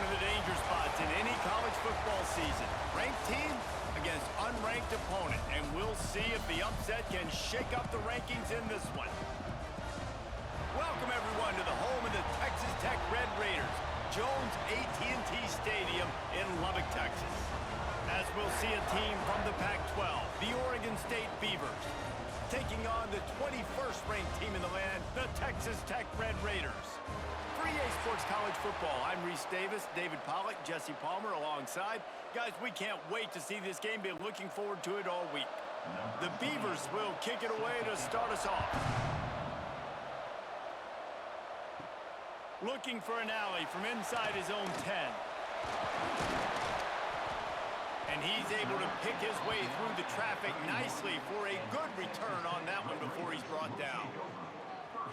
of the danger spots in any college football season. Ranked team against unranked opponent, and we'll see if the upset can shake up the rankings in this one. Welcome, everyone, to the home of the Texas Tech Red Raiders, Jones AT&T Stadium in Lubbock, Texas. As we'll see a team from the Pac-12, the Oregon State Beavers, taking on the 21st ranked team in the land, the Texas Tech Red Raiders. For EA Sports College Football, I'm Reese Davis, David Pollack, Jesse Palmer alongside. Guys, we can't wait to see this game. Been looking forward to it all week. The Beavers will kick it away to start us off. Looking for an alley from inside his own 10. And he's able to pick his way through the traffic nicely for a good return on that one before he's brought down.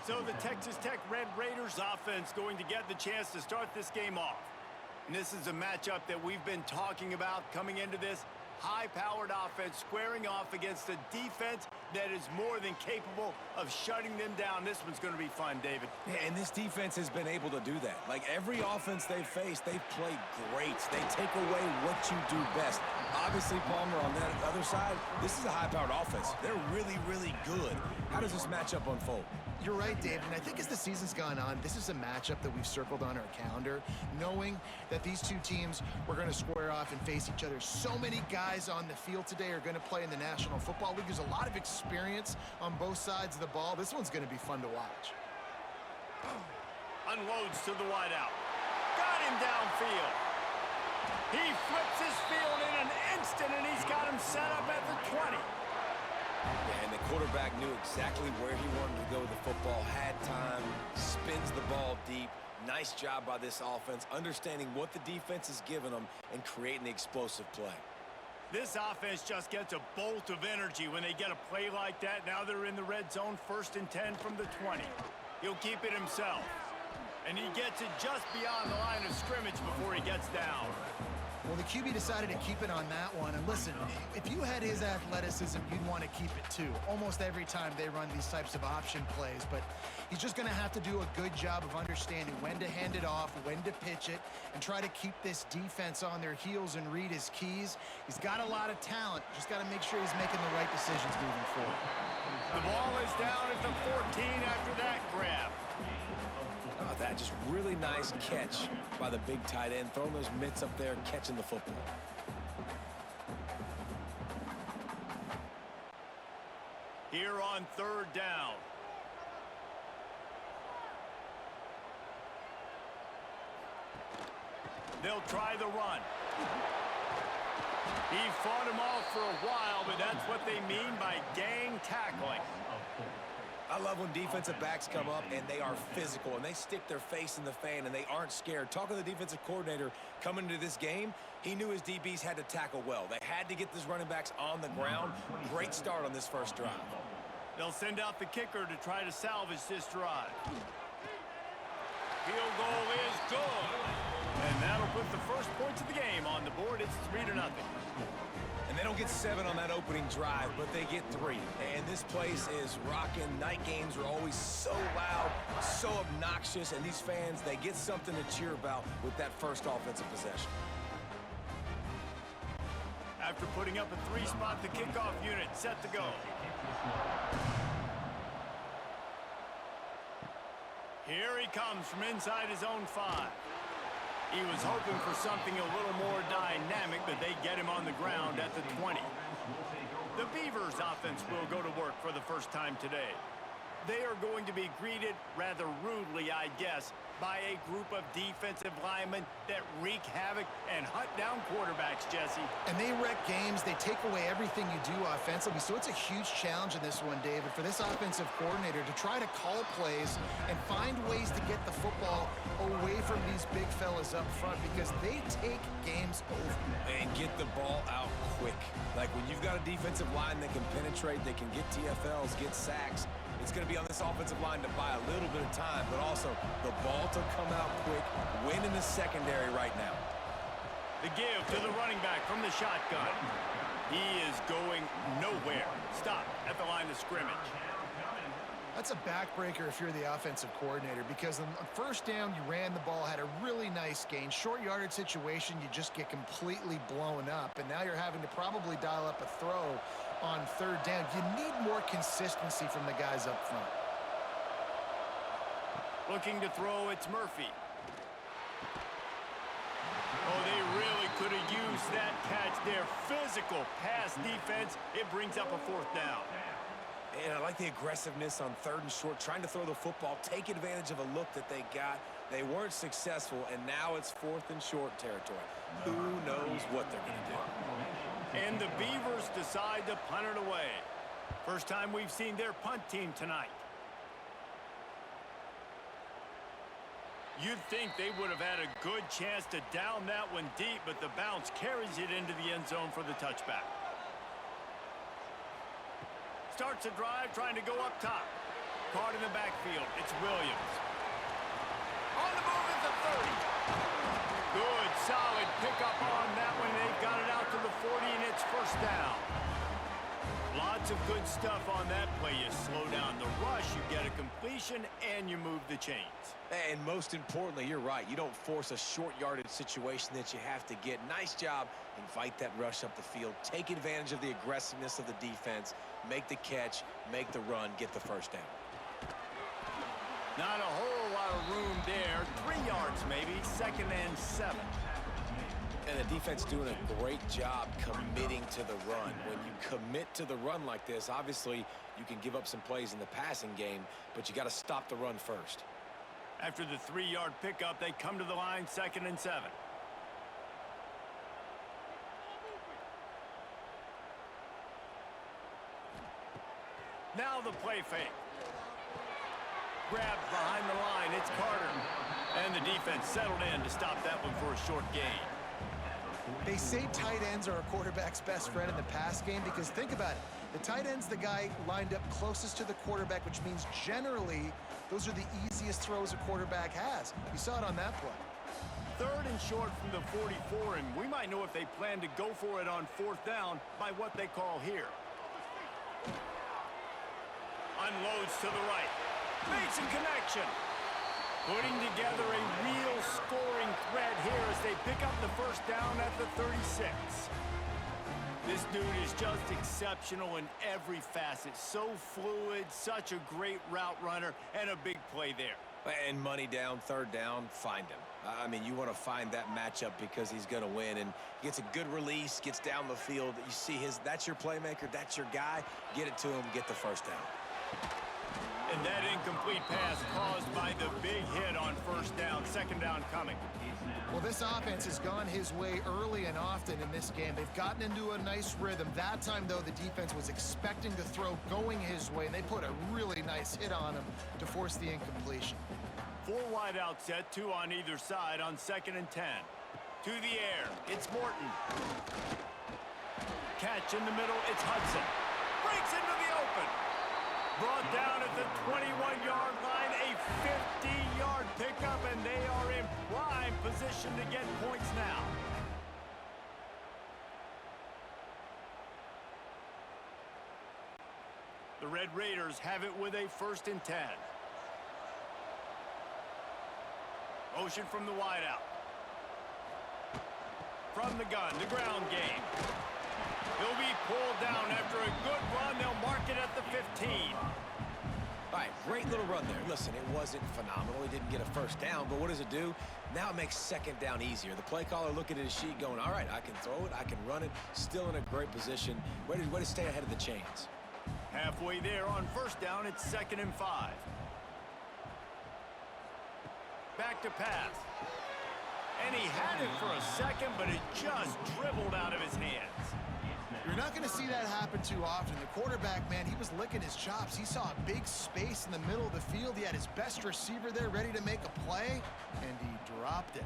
So the Texas Tech Red Raiders offense going to get the chance to start this game off. And this is a matchup that we've been talking about coming into this. High-powered offense squaring off against a defense that is more than capable of shutting them down. This one's going to be fun, David. Yeah, and this defense has been able to do that. Like every offense they've faced, they've played great. They take away what you do best. Obviously, Palmer, on that other side, this is a high-powered offense. They're really, really good. How does this matchup unfold? You're right, David, and I think as the season's gone on, this is a matchup that we've circled on our calendar, knowing that these two teams were going to square off and face each other. So many guys on the field today are going to play in the National Football League. There's a lot of experience on both sides of the ball. This one's going to be fun to watch. Unloads to the wideout. Got him downfield. He flips his field in an instant, and he's got him set up at the 20. Yeah, and the quarterback knew exactly where he wanted to go with the football, had time, spins the ball deep. Nice job by this offense, understanding what the defense is giving them and creating the explosive play. This offense just gets a bolt of energy when they get a play like that. Now they're in the red zone, 1st and 10 from the 20. He'll keep it himself. And he gets it just beyond the line of scrimmage before he gets down. Well, the QB decided to keep it on that one. And listen, if you had his athleticism, you'd want to keep it too. Almost every time they run these types of option plays. But he's just going to have to do a good job of understanding when to hand it off, when to pitch it, and try to keep this defense on their heels and read his keys. He's got a lot of talent. Just got to make sure he's making the right decisions moving forward. The ball is down at the 14 after that grab. Oh, that just really nice catch by the big tight end, throwing those mitts up there, catching the football. Here on 3rd down. They'll try the run. He fought him off for a while, but that's what they mean by gang tackling. I love when defensive backs come up and they are physical and they stick their face in the fan and they aren't scared. Talking to the defensive coordinator coming into this game, he knew his DBs had to tackle well. They had to get these running backs on the ground. Great start on this first drive. They'll send out the kicker to try to salvage this drive. Field goal is good. And that'll put the first points of the game on the board. It's 3-0. And they don't get 7 on that opening drive, but they get 3. And this place is rocking. Night games are always so loud, so obnoxious, and these fans, they get something to cheer about with that first offensive possession. After putting up a 3-spot, the kickoff unit set to go. Here he comes from inside his own 5. He was hoping for something a little more dynamic, but they get him on the ground at the 20. The Beavers offense will go to work for the first time today. They are going to be greeted rather rudely, I guess, by a group of defensive linemen that wreak havoc and hunt down quarterbacks, Jesse. And they wreck games. They take away everything you do offensively. So it's a huge challenge in this one, David, for this offensive coordinator to try to call plays and find ways to get the football away from these big fellas up front because they take games over. And get the ball out quick. Like when you've got a defensive line that can penetrate, they can get TFLs, get sacks. It's going to be on this offensive line to buy a little bit of time, but also the ball to come out quick, win in the secondary right now. The give to the running back from the shotgun. He is going nowhere. Stop at the line of scrimmage. That's a backbreaker if you're the offensive coordinator, because on first down, you ran the ball, had a really nice gain. Short yardage situation, you just get completely blown up, and now you're having to probably dial up a throw on third down. You need more consistency from the guys up front. Looking to throw, it's Murphy. Oh, they really could have used that catch there. Physical pass defense. It brings up a fourth down. And I like the aggressiveness on third and short, trying to throw the football, take advantage of a look that they got. They weren't successful, and now it's fourth and short territory. Who knows what they're going to do? And the Beavers decide to punt it away. First time we've seen their punt team tonight. You'd think they would have had a good chance to down that one deep, but the bounce carries it into the end zone for the touchback. Starts a drive trying to go up top. Caught in the backfield. It's Williams. On the move is the 30. Good, solid pickup on that one. They've got it out to the 40, and it's first down. Lots of good stuff on that play. You slow down the rush, you get a completion, and you move the chains. And most importantly, you're right. You don't force a short yardage situation that you have to get. Nice job. Invite that rush up the field. Take advantage of the aggressiveness of the defense. Make the catch. Make the run. Get the first down. Not a whole lot of room there. 3 yards maybe. 2nd and 7. And the defense doing a great job committing to the run. When you commit to the run like this, obviously you can give up some plays in the passing game, but you got to stop the run first. After the 3-yard pickup, they come to the line, 2nd and 7. Now the play fake. Grabbed behind the line, it's Carter. And the defense settled in to stop that one for a short gain. They say tight ends are a quarterback's best friend in the pass game because think about it. The tight end's the guy lined up closest to the quarterback, which means generally those are the easiest throws a quarterback has. You saw it on that play. 3rd and short from the 44, and we might know if they plan to go for it on 4th down by what they call here. Unloads to the right. Makes a connection. Putting together a real scoring threat here as they pick up the first down at the 36. This dude is just exceptional in every facet. So fluid, such a great route runner, and a big play there. And money down, 3rd down, find him. I mean, you want to find that matchup because he's going to win, and he gets a good release, gets down the field. You see that's your playmaker, that's your guy. Get it to him, get the first down. And that incomplete pass caused by the big hit on 1st down, 2nd down coming. Well, this offense has gone his way early and often in this game. They've gotten into a nice rhythm. That time, though, the defense was expecting the throw going his way, and they put a really nice hit on him to force the incompletion. 4 wide out set, 2 on either side on 2nd and 10. To the air, it's Morton. Catch in the middle, it's Hudson. Breaks into the open. Brought down at the 21-yard line, a 50-yard pickup, and they are in prime position to get points now. The Red Raiders have it with a 1st and 10. Motion from the wideout. From the gun, the ground game. He'll be pulled down after a good run. They'll mark it at the 15. All right, great little run there. Listen, it wasn't phenomenal. He didn't get a first down, but what does it do? Now it makes 2nd down easier. The play caller looking at his sheet going, all right, I can throw it, I can run it. Still in a great position. Way to stay ahead of the chains. Halfway there on 1st down, it's 2nd and 5. Back to pass. And he had it for a second, but it just dribbled out of his hands. You're not going to see that happen too often. The quarterback, man, he was licking his chops. He saw a big space in the middle of the field. He had his best receiver there ready to make a play, and he dropped it.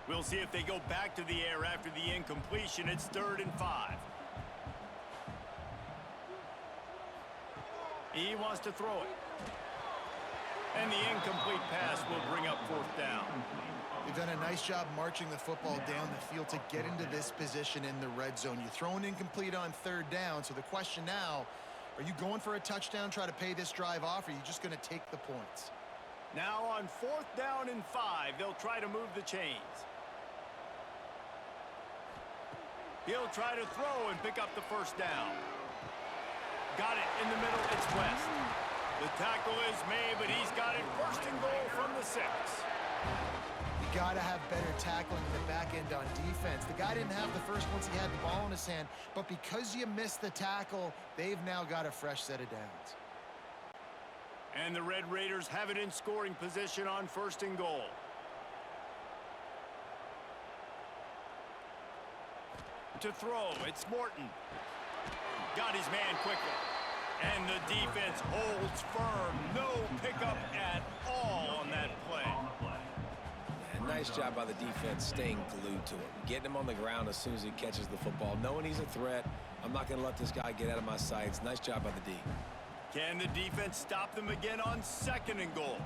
We'll see if they go back to the air after the incompletion. It's 3rd and 5. He wants to throw it. And the incomplete pass will bring up 4th down. They've done a nice job marching the football down the field to get into this position in the red zone. You throw an incomplete on 3rd down, so the question now, Are you going for a touchdown, try to pay this drive off, or are you just going to take the points? Now on 4th down and 5, they'll try to move the chains. He'll try to throw and pick up the first down. Got it in the middle. It's West. The tackle is made, but he's got it 1st and goal from the 6. You got to have better tackling in the back end on defense. The guy didn't have the first once he had the ball in his hand, but because you missed the tackle, they've now got a fresh set of downs. And the Red Raiders have it in scoring position on 1st and goal. To throw, it's Morton. Got his man quickly. And the defense holds firm. No pickup at all on that play. And nice job by the defense staying glued to him. Getting him on the ground as soon as he catches the football. Knowing he's a threat, I'm not going to let this guy get out of my sights. Nice job by the D. Can the defense stop them again on 2nd and goal?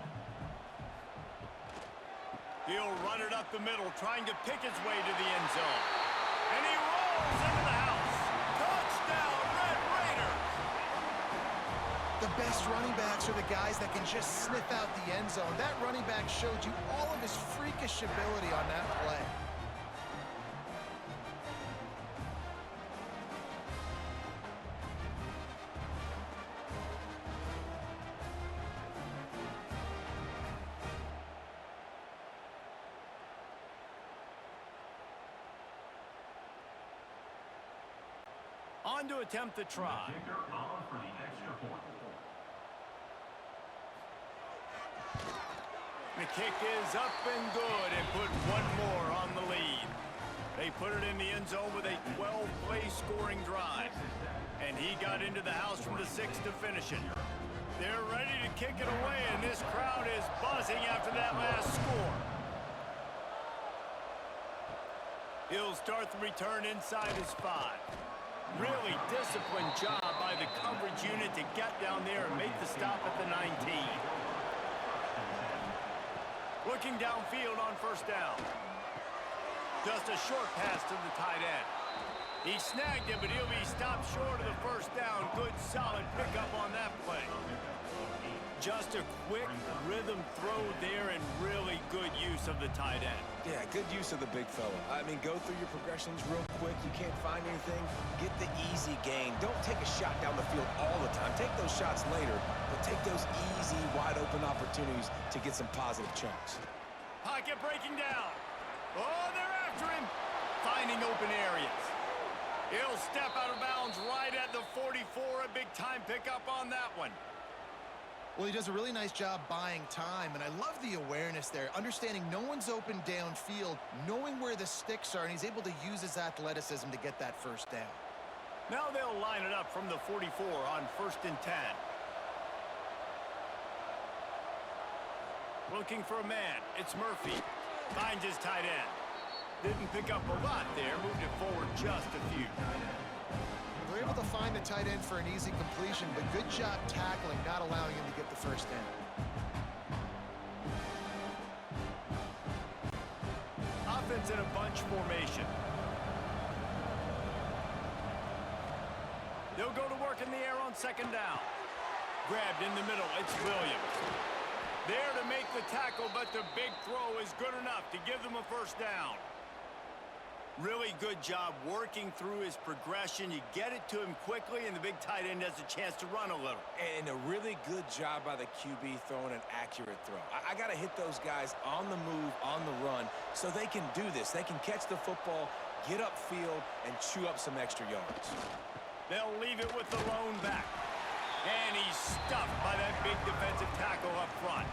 He'll run it up the middle, trying to pick his way to the end zone. And he rolls into the house. Touchdown, Red Raiders! The best running backs are the guys that can just sniff out the end zone. That running back showed you all of his freakish ability on that play. On to attempt the try. The kick is up and good and put one more on the lead. They put it in the end zone with a 12-play scoring drive. And he got into the house from the 6 to finish it. They're ready to kick it away, and this crowd is buzzing after that last score. He'll start the return inside his 5. Really disciplined job by the coverage unit to get down there and make the stop at the 19. Looking downfield on 1st down. Just a short pass to the tight end. He snagged it, but he'll be stopped short of the 1st down. Good, solid pickup on that play. Just a quick rhythm throw there and really good use of the tight end. Yeah, good use of the big fella. I mean, go through your progressions real quick. You can't find anything. Get the easy gain. Don't take a shot down the field all the time. Take those shots later, but take those easy, wide-open opportunities to get some positive chunks. Pocket breaking down. Oh, they're after him. Finding open areas. He'll step out of bounds right at the 44. A big-time pickup on that one. Well, he does a really nice job buying time, and I love the awareness there, understanding no one's open downfield, knowing where the sticks are, and he's able to use his athleticism to get that 1st down. Now they'll line it up from the 44 on 1st and 10. Looking for a man. It's Murphy. Finds his tight end. Didn't pick up a lot there, moved it forward just a few. They're able to find the tight end for an easy completion, but good job tackling, not allowing him to get the 1st down. Offense in a bunch formation. They'll go to work in the air on 2nd down. Grabbed in the middle, it's Williams. There to make the tackle, but the big throw is good enough to give them a 1st down. Really good job working through his progression. You get it to him quickly, and the big tight end has a chance to run a little. And a really good job by the QB throwing an accurate throw. I got to hit those guys on the move, on the run, so they can do this. They can catch the football, get upfield, and chew up some extra yards. They'll leave it with the lone back. And he's stuffed by that big defensive tackle up front.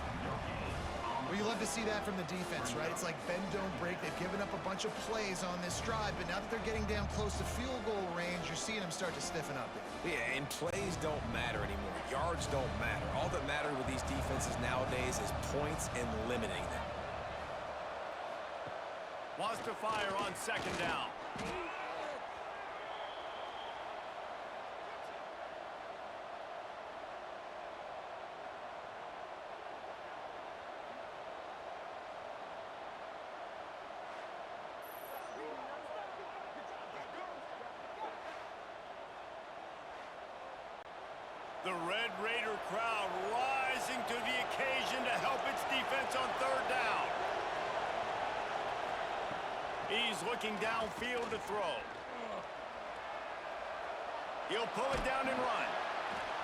Well, you love to see that from the defense, right? It's like bend, don't break. They've given up a bunch of plays on this drive, but now that they're getting down close to field goal range, you're seeing them start to stiffen up there. Yeah, and plays don't matter anymore. Yards don't matter. All that matters with these defenses nowadays is points and limiting them. Wants to fire on 2nd down. The Red Raider crowd rising to the occasion to help its defense on third down. He's looking downfield to throw. He'll pull it down and run.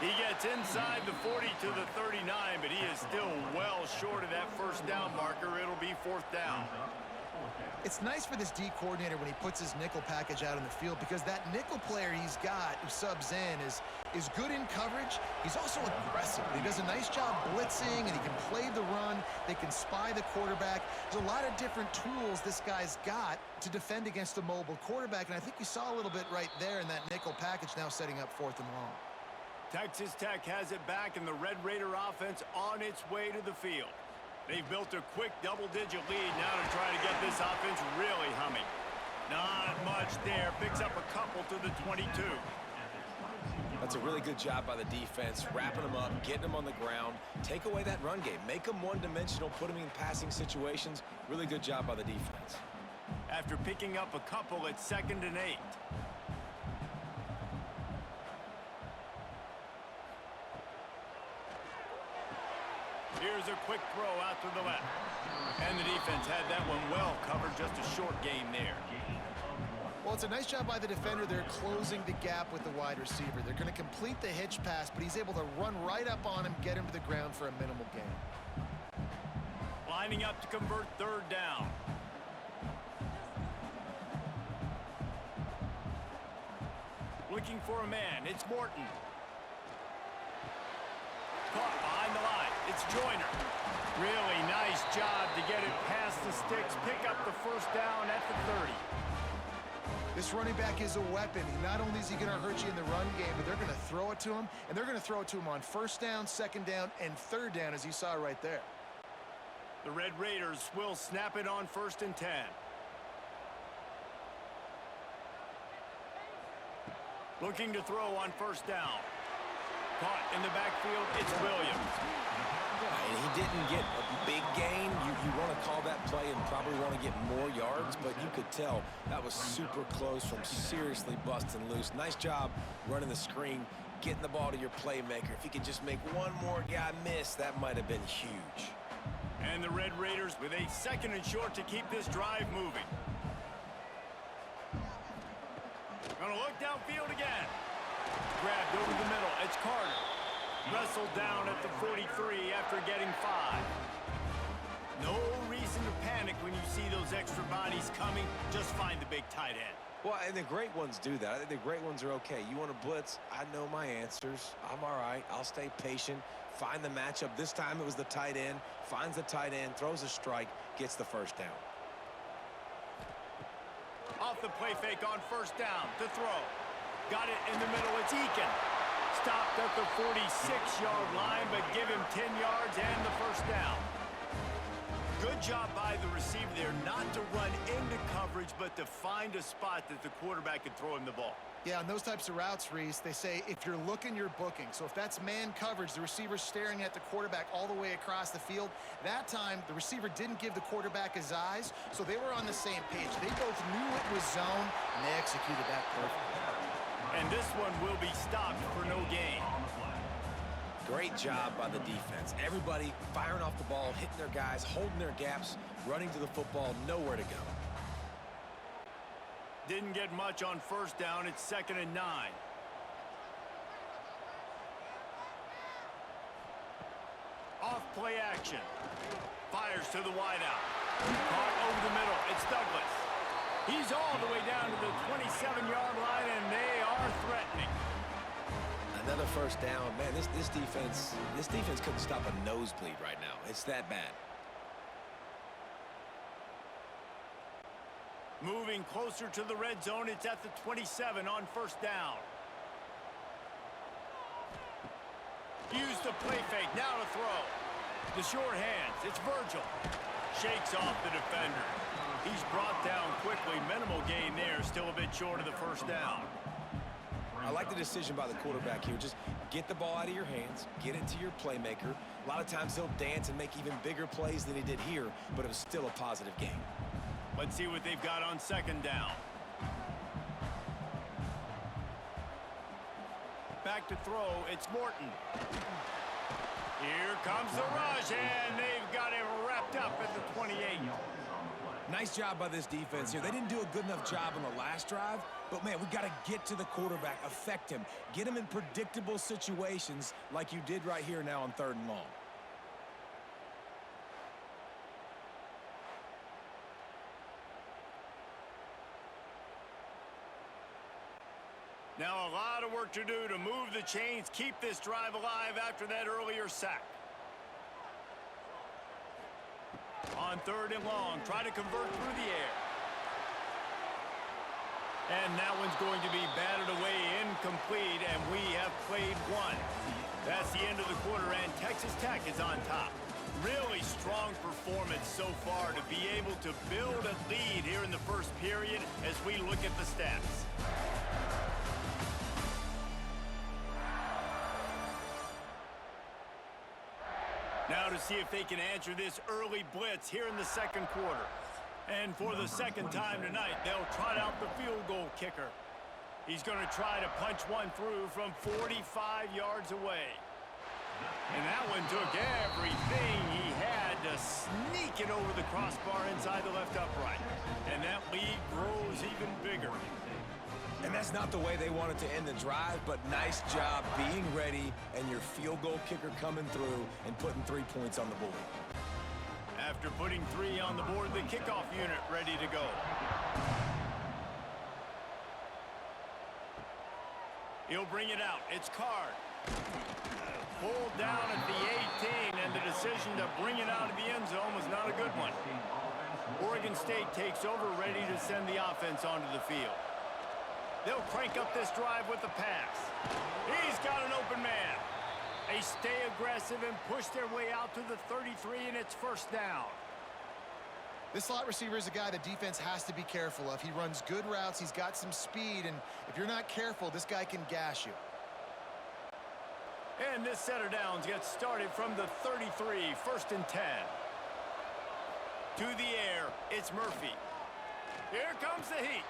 He gets inside the 40 to the 39, but he is still well short of that first down marker. It'll be fourth down. It's nice for this D coordinator when he puts his nickel package out in the field, because that nickel player he's got who subs in is good in coverage. He's also aggressive. He does a nice job blitzing, and he can play the run. They can spy the quarterback. There's a lot of different tools this guy's got to defend against a mobile quarterback, and I think you saw a little bit right there in that nickel package, now setting up fourth and long. Texas Tech has it back, and the Red Raider offense on its way to the field. They've built a quick double-digit lead now to try to get this offense really humming. Not much there. Picks up a couple to the 22. That's a really good job by the defense, wrapping them up, getting them on the ground. Take away that run game. Make them one-dimensional, put them in passing situations. Really good job by the defense. After picking up a couple, it's 2nd and 8. Here's a quick throw out to the left. And the defense had that one well covered, just a short gain there. Well, it's a nice job by the defender. They're closing the gap with the wide receiver. They're going to complete the hitch pass, but he's able to run right up on him, get him to the ground for a minimal gain. Lining up to convert third down. Looking for a man. It's Morton. Caught behind the line. It's Joyner. Really nice job to get it past the sticks. Pick up the first down at the 30. This running back is a weapon. Not only is he going to hurt you in the run game, but they're going to throw it to him, and they're going to throw it to him on first down, second down, and third down, as you saw right there. The Red Raiders will snap it on 1st and 10. Looking to throw on first down. Caught in the backfield, it's Williams. And he didn't get a big gain. You want to call that play and probably want to get more yards, but you could tell that was super close from seriously busting loose. Nice job running the screen, getting the ball to your playmaker. If he could just make one more guy miss, that might have been huge. And the Red Raiders with a 2nd and short to keep this drive moving. Gonna look downfield again. Grabbed over the middle. It's Carter. Wrestled down at the 43 after getting 5. No reason to panic when you see those extra bodies coming. Just find the big tight end. Well, and the great ones do that. I think the great ones are okay. You want to blitz? I know my answers. I'm all right. I'll stay patient. Find the matchup. This time it was the tight end. Finds the tight end, throws a strike, gets the first down. Off the play fake on first down to throw. Got it in the middle. It's Eakin. Stopped at the 46-yard line, but give him 10 yards and the first down. Good job by the receiver there, not to run into coverage, but to find a spot that the quarterback could throw him the ball. Yeah, on those types of routes, Reese, they say if you're looking, you're booking. So if that's man coverage, the receiver's staring at the quarterback all the way across the field. That time, the receiver didn't give the quarterback his eyes, so they were on the same page. They both knew it was zone, and they executed that perfectly. And this one will be stopped for no gain. Great job by the defense. Everybody firing off the ball, hitting their guys, holding their gaps, running to the football, nowhere to go. Didn't get much on first down. It's 2nd and 9. Off play action. Fires to the wideout. Caught over the middle. It's Douglas. He's all the way down to the 27-yard line, and they are threatening. Another first down. Man, this defense couldn't stop a nosebleed right now. It's that bad. Moving closer to the red zone. It's at the 27 on first down. Use the play fake. Now to throw. The short hands. It's Virgil. Shakes off the defender. He's brought down quickly. Minimal gain there. Still a bit short of the first down. I like the decision by the quarterback here. Just get the ball out of your hands. Get it to your playmaker. A lot of times he'll dance and make even bigger plays than he did here, but it was still a positive game. Let's see what they've got on second down. back to throw. It's Morton. Here comes the rush, and they've got him wrapped up at the 28. Nice job by this defense here. They didn't do a good enough job on the last drive, but, man, we got to get to the quarterback, affect him, get him in predictable situations like you did right here now on 3rd and long. Now a lot of work to do to move the chains, keep this drive alive after that earlier sack. On 3rd and long, try to convert through the air. And that one's going to be batted away, incomplete, and we have played one. That's the end of the quarter, and Texas Tech is on top. Really strong performance so far to be able to build a lead here in the first period as we look at the stats. Now to see if they can answer this early blitz here in the 2nd quarter. And for the 2nd time tonight, they'll trot out the field goal kicker. He's going to try to punch one through from 45 yards away. And that one took everything he had to sneak it over the crossbar inside the left upright. And that lead grows even bigger. And that's not the way they wanted to end the drive, but nice job being ready and your field goal kicker coming through and putting 3 points on the board. After putting 3 on the board, the kickoff unit ready to go. He'll bring it out. It's Card. Pulled down at the 18, and the decision to bring it out of the end zone was not a good one. Oregon State takes over, ready to send the offense onto the field. They'll crank up this drive with the pass. He's got an open man. They stay aggressive and push their way out to the 33, and it's 1st down. This slot receiver is a guy the defense has to be careful of. He runs good routes. He's got some speed, and if you're not careful, this guy can gash you. And this set of downs gets started from the 33, 1st and 10. To the air, it's Murphy. Here comes the heat.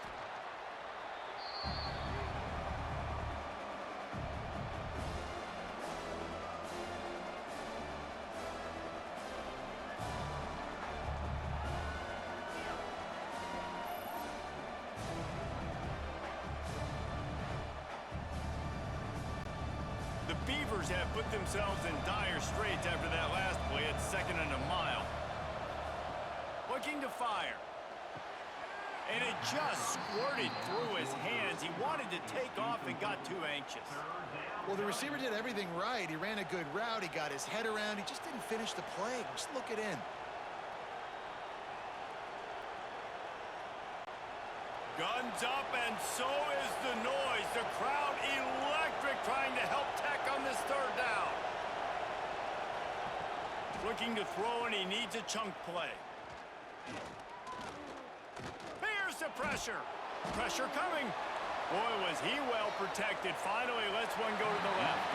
The Beavers have put themselves in dire straits after that last play at 2nd and a mile. Looking to fire. And it just squirted through his hands. He wanted to take off and got too anxious. Well, the receiver did everything right. He ran a good route. He got his head around. He just didn't finish the play. Just look it in. Guns up, and so is the noise. The crowd electric, trying to help Tech on this 3rd down. Looking to throw, and he needs a chunk play. Here's the pressure. Pressure coming. Boy, was he well protected. Finally lets one go to the left.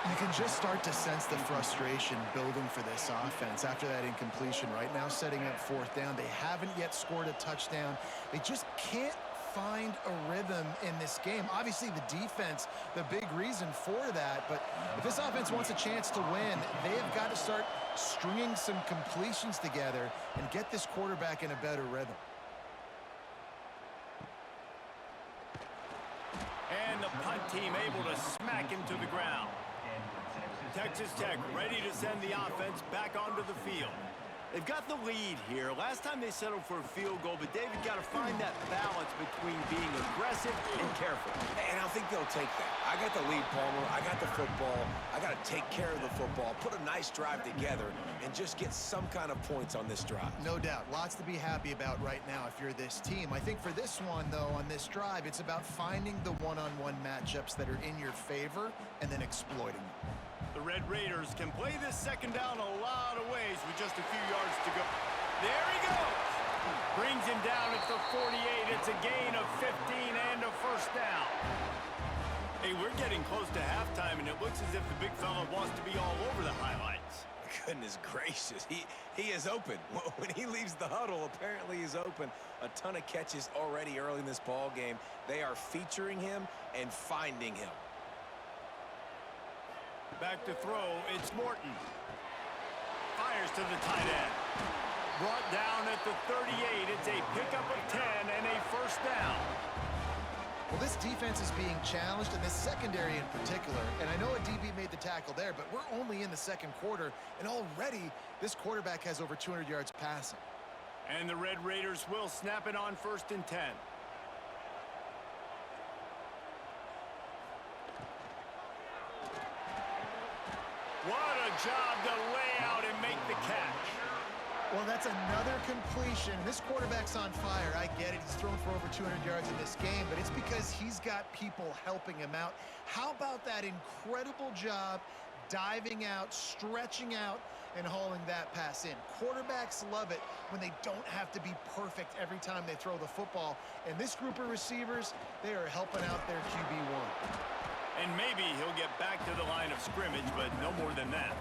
You can just start to sense the frustration building for this offense after that incompletion. Right now, setting up 4th down. They haven't yet scored a touchdown. They just can't find a rhythm in this game. Obviously, the defense, the big reason for that. But if this offense wants a chance to win, they have got to start stringing some completions together and get this quarterback in a better rhythm. And the punt team able to smack him to the ground. Texas Tech ready to send the offense back onto the field. They've got the lead here. Last time they settled for a field goal, but David got to find that balance between being aggressive and careful. And I think they'll take that. I got the lead, Palmer. I got the football. I got to take care of the football, put a nice drive together, and just get some kind of points on this drive. No doubt. Lots to be happy about right now if you're this team. I think for this one, though, on this drive, it's about finding the one-on-one matchups that are in your favor and then exploiting them. The Red Raiders can play this 2nd down a lot of ways with just a few yards to go. There he goes. Brings him down at the 48. It's a gain of 15 and a 1st down. Hey, we're getting close to halftime, and it looks as if the big fella wants to be all over the highlights. Goodness gracious. He is open. When he leaves the huddle, apparently he's open. A ton of catches already early in this ball game. They are featuring him and finding him. Back to throw, it's Morton. Fires to the tight end. Brought down at the 38. It's a pickup of 10 and a first down. Well, this defense is being challenged, and this secondary in particular. And I know a DB made the tackle there, but we're only in the second quarter, and already this quarterback has over 200 yards passing. And the Red Raiders will snap it on 1st and 10. What a job to lay out and make the catch. Well, that's another completion. This quarterback's on fire. I get it. He's thrown for over 200 yards in this game, but it's because he's got people helping him out. How about that incredible job diving out, stretching out, and hauling that pass in? Quarterbacks love it when they don't have to be perfect every time they throw the football. And this group of receivers, they are helping out their QB1. And maybe he'll get back to the line of scrimmage, but no more than that.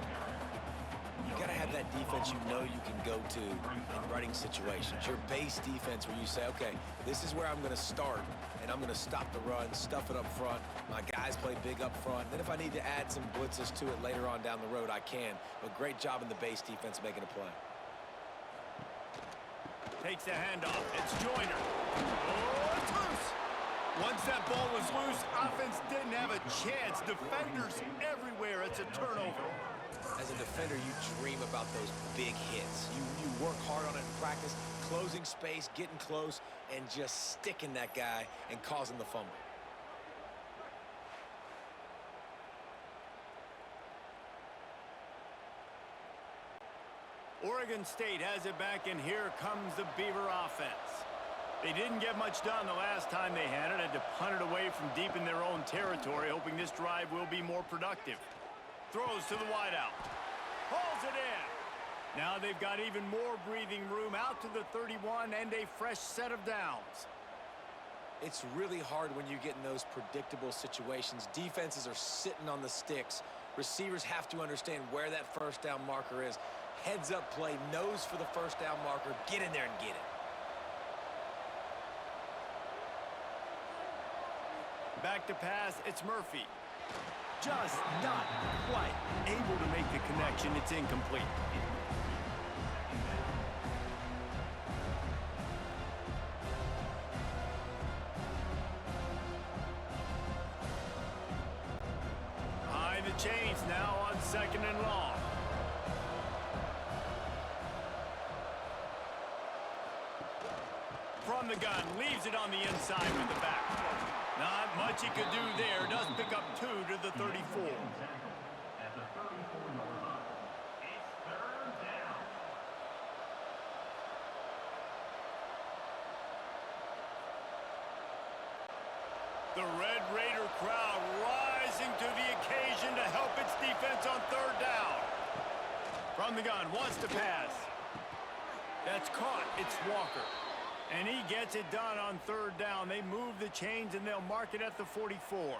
You got to have that defense you know you can go to in running situations. Your base defense where you say, okay, this is where I'm going to start, and I'm going to stop the run, stuff it up front. My guys play big up front. Then if I need to add some blitzes to it later on down the road, I can. But great job in the base defense making a play. Takes the handoff. It's Joyner. Oh, it's loose. Once that ball was loose, offense didn't have a chance. Defenders everywhere. It's a turnover. As a defender, you dream about those big hits. You work hard on it in practice, closing space, getting close, and just sticking that guy and causing the fumble. Oregon State has it back, and here comes the Beaver offense. They didn't get much done the last time they had it. Had to punt it away from deep in their own territory, hoping this drive will be more productive. Throws to the wideout. Hauls it in. Now they've got even more breathing room out to the 31 and a fresh set of downs. It's really hard when you get in those predictable situations. Defenses are sitting on the sticks. Receivers have to understand where that first down marker is. Heads up play, nose for the first down marker. Get in there and get it. Back to pass, it's Murphy. Just not quite able to make the connection. It's incomplete. High the chains now on 2nd and long. From the gun, leaves it on the inside with the back. Not much he could do there. Does pick up 2 to the 34. The Red Raider crowd rising to the occasion to help its defense on 3rd down. From the gun, wants to pass. That's caught. It's Walker. And he gets it done on 3rd down. They move the chains, and they'll mark it at the 44.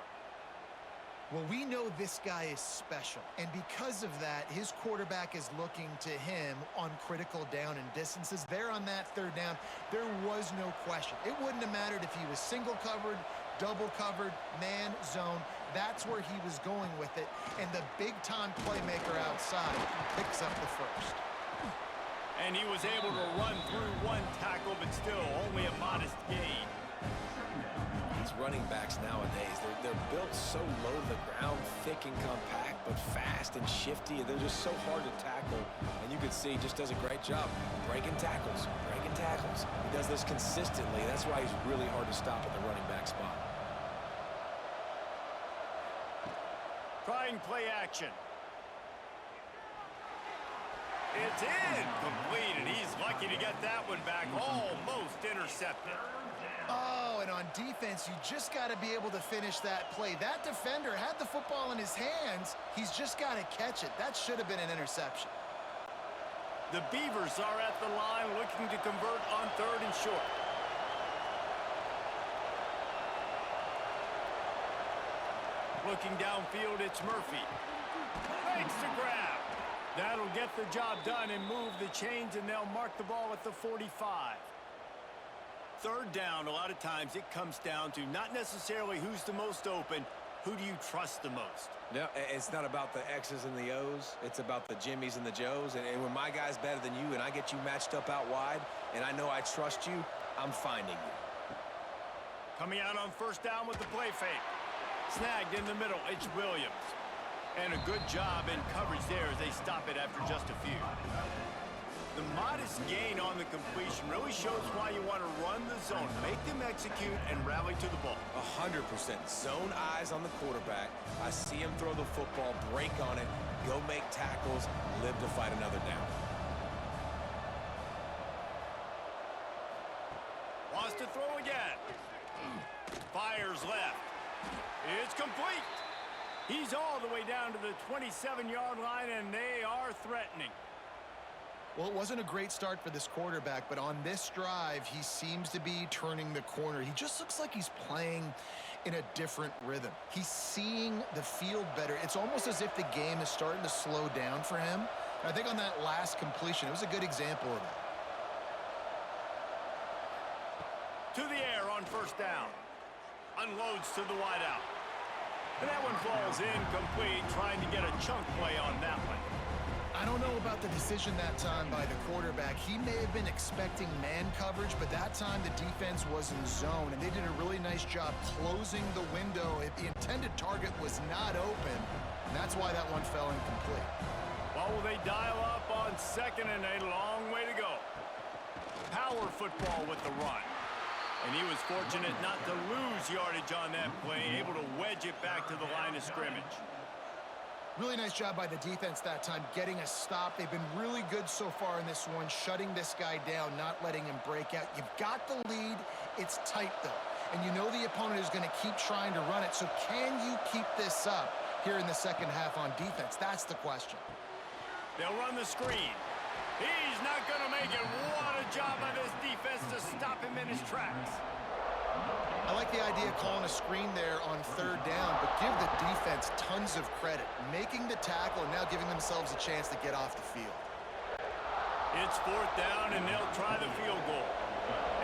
Well, we know this guy is special, and because of that, his quarterback is looking to him on critical down and distances. There on that 3rd down, there was no question. It wouldn't have mattered if he was single covered, double covered, man, zone. That's where he was going with it, and the big-time playmaker outside picks up the first. And he was able to run through 1 tackle, but still only a modest gain. These running backs nowadays, they're built so low to the ground, thick and compact, but fast and shifty. They're just so hard to tackle. And you can see he just does a great job breaking tackles, breaking tackles. He does this consistently. That's why he's really hard to stop at the running back spot. Trying play action. It's incomplete, and he's lucky to get that one back. Almost intercepted. Oh, and on defense, you just got to be able to finish that play. That defender had the football in his hands. He's just got to catch it. That should have been an interception. The Beavers are at the line looking to convert on 3rd and short. Looking downfield, it's Murphy. Makes the grab. That'll get the job done and move the chains, and they'll mark the ball at the 45. 3rd down, a lot of times it comes down to not necessarily who's the most open, who do you trust the most? No, it's not about the X's and the O's. It's about the Jimmys and the Joes. And when my guy's better than you and I get you matched up out wide and I know I trust you, I'm finding you. Coming out on first down with the play fake. Snagged in the middle, it's Williams. And a good job in coverage there as they stop it after just a few. The modest gain on the completion really shows why you want to run the zone, make them execute, and rally to the ball. 100%. Zone eyes on the quarterback. I see him throw the football, break on it, go make tackles, live to fight another down. Wants to throw again. Fires left. It's complete. He's all the way down to the 27-yard line, and they are threatening. Well, it wasn't a great start for this quarterback, but on this drive, he seems to be turning the corner. He just looks like he's playing in a different rhythm. He's seeing the field better. It's almost as if the game is starting to slow down for him. And I think on that last completion, it was a good example of that. To the air on first down. Unloads to the wideout. And that one falls incomplete, trying to get a chunk play on that one. I don't know about the decision that time by the quarterback. He may have been expecting man coverage, but that time the defense was in zone, and they did a really nice job closing the window. If the intended target was not open, and that's why that one fell incomplete. Well, will they dial up on second and a long way to go? Power football with the run. And he was fortunate not to lose yardage on that play, able to wedge it back to the line of scrimmage. Really nice job by the defense that time, getting a stop. They've been really good so far in this one, shutting this guy down, not letting him break out. You've got the lead. It's tight, though. And you know the opponent is going to keep trying to run it. So can you keep this up here in the second half on defense? That's the question. They'll run the screen. He's not going to make it. What a job by this defense to stop him in his tracks. I like the idea of calling a screen there on third down, but give the defense tons of credit. Making the tackle and now giving themselves a chance to get off the field. It's fourth down, and they'll try the field goal.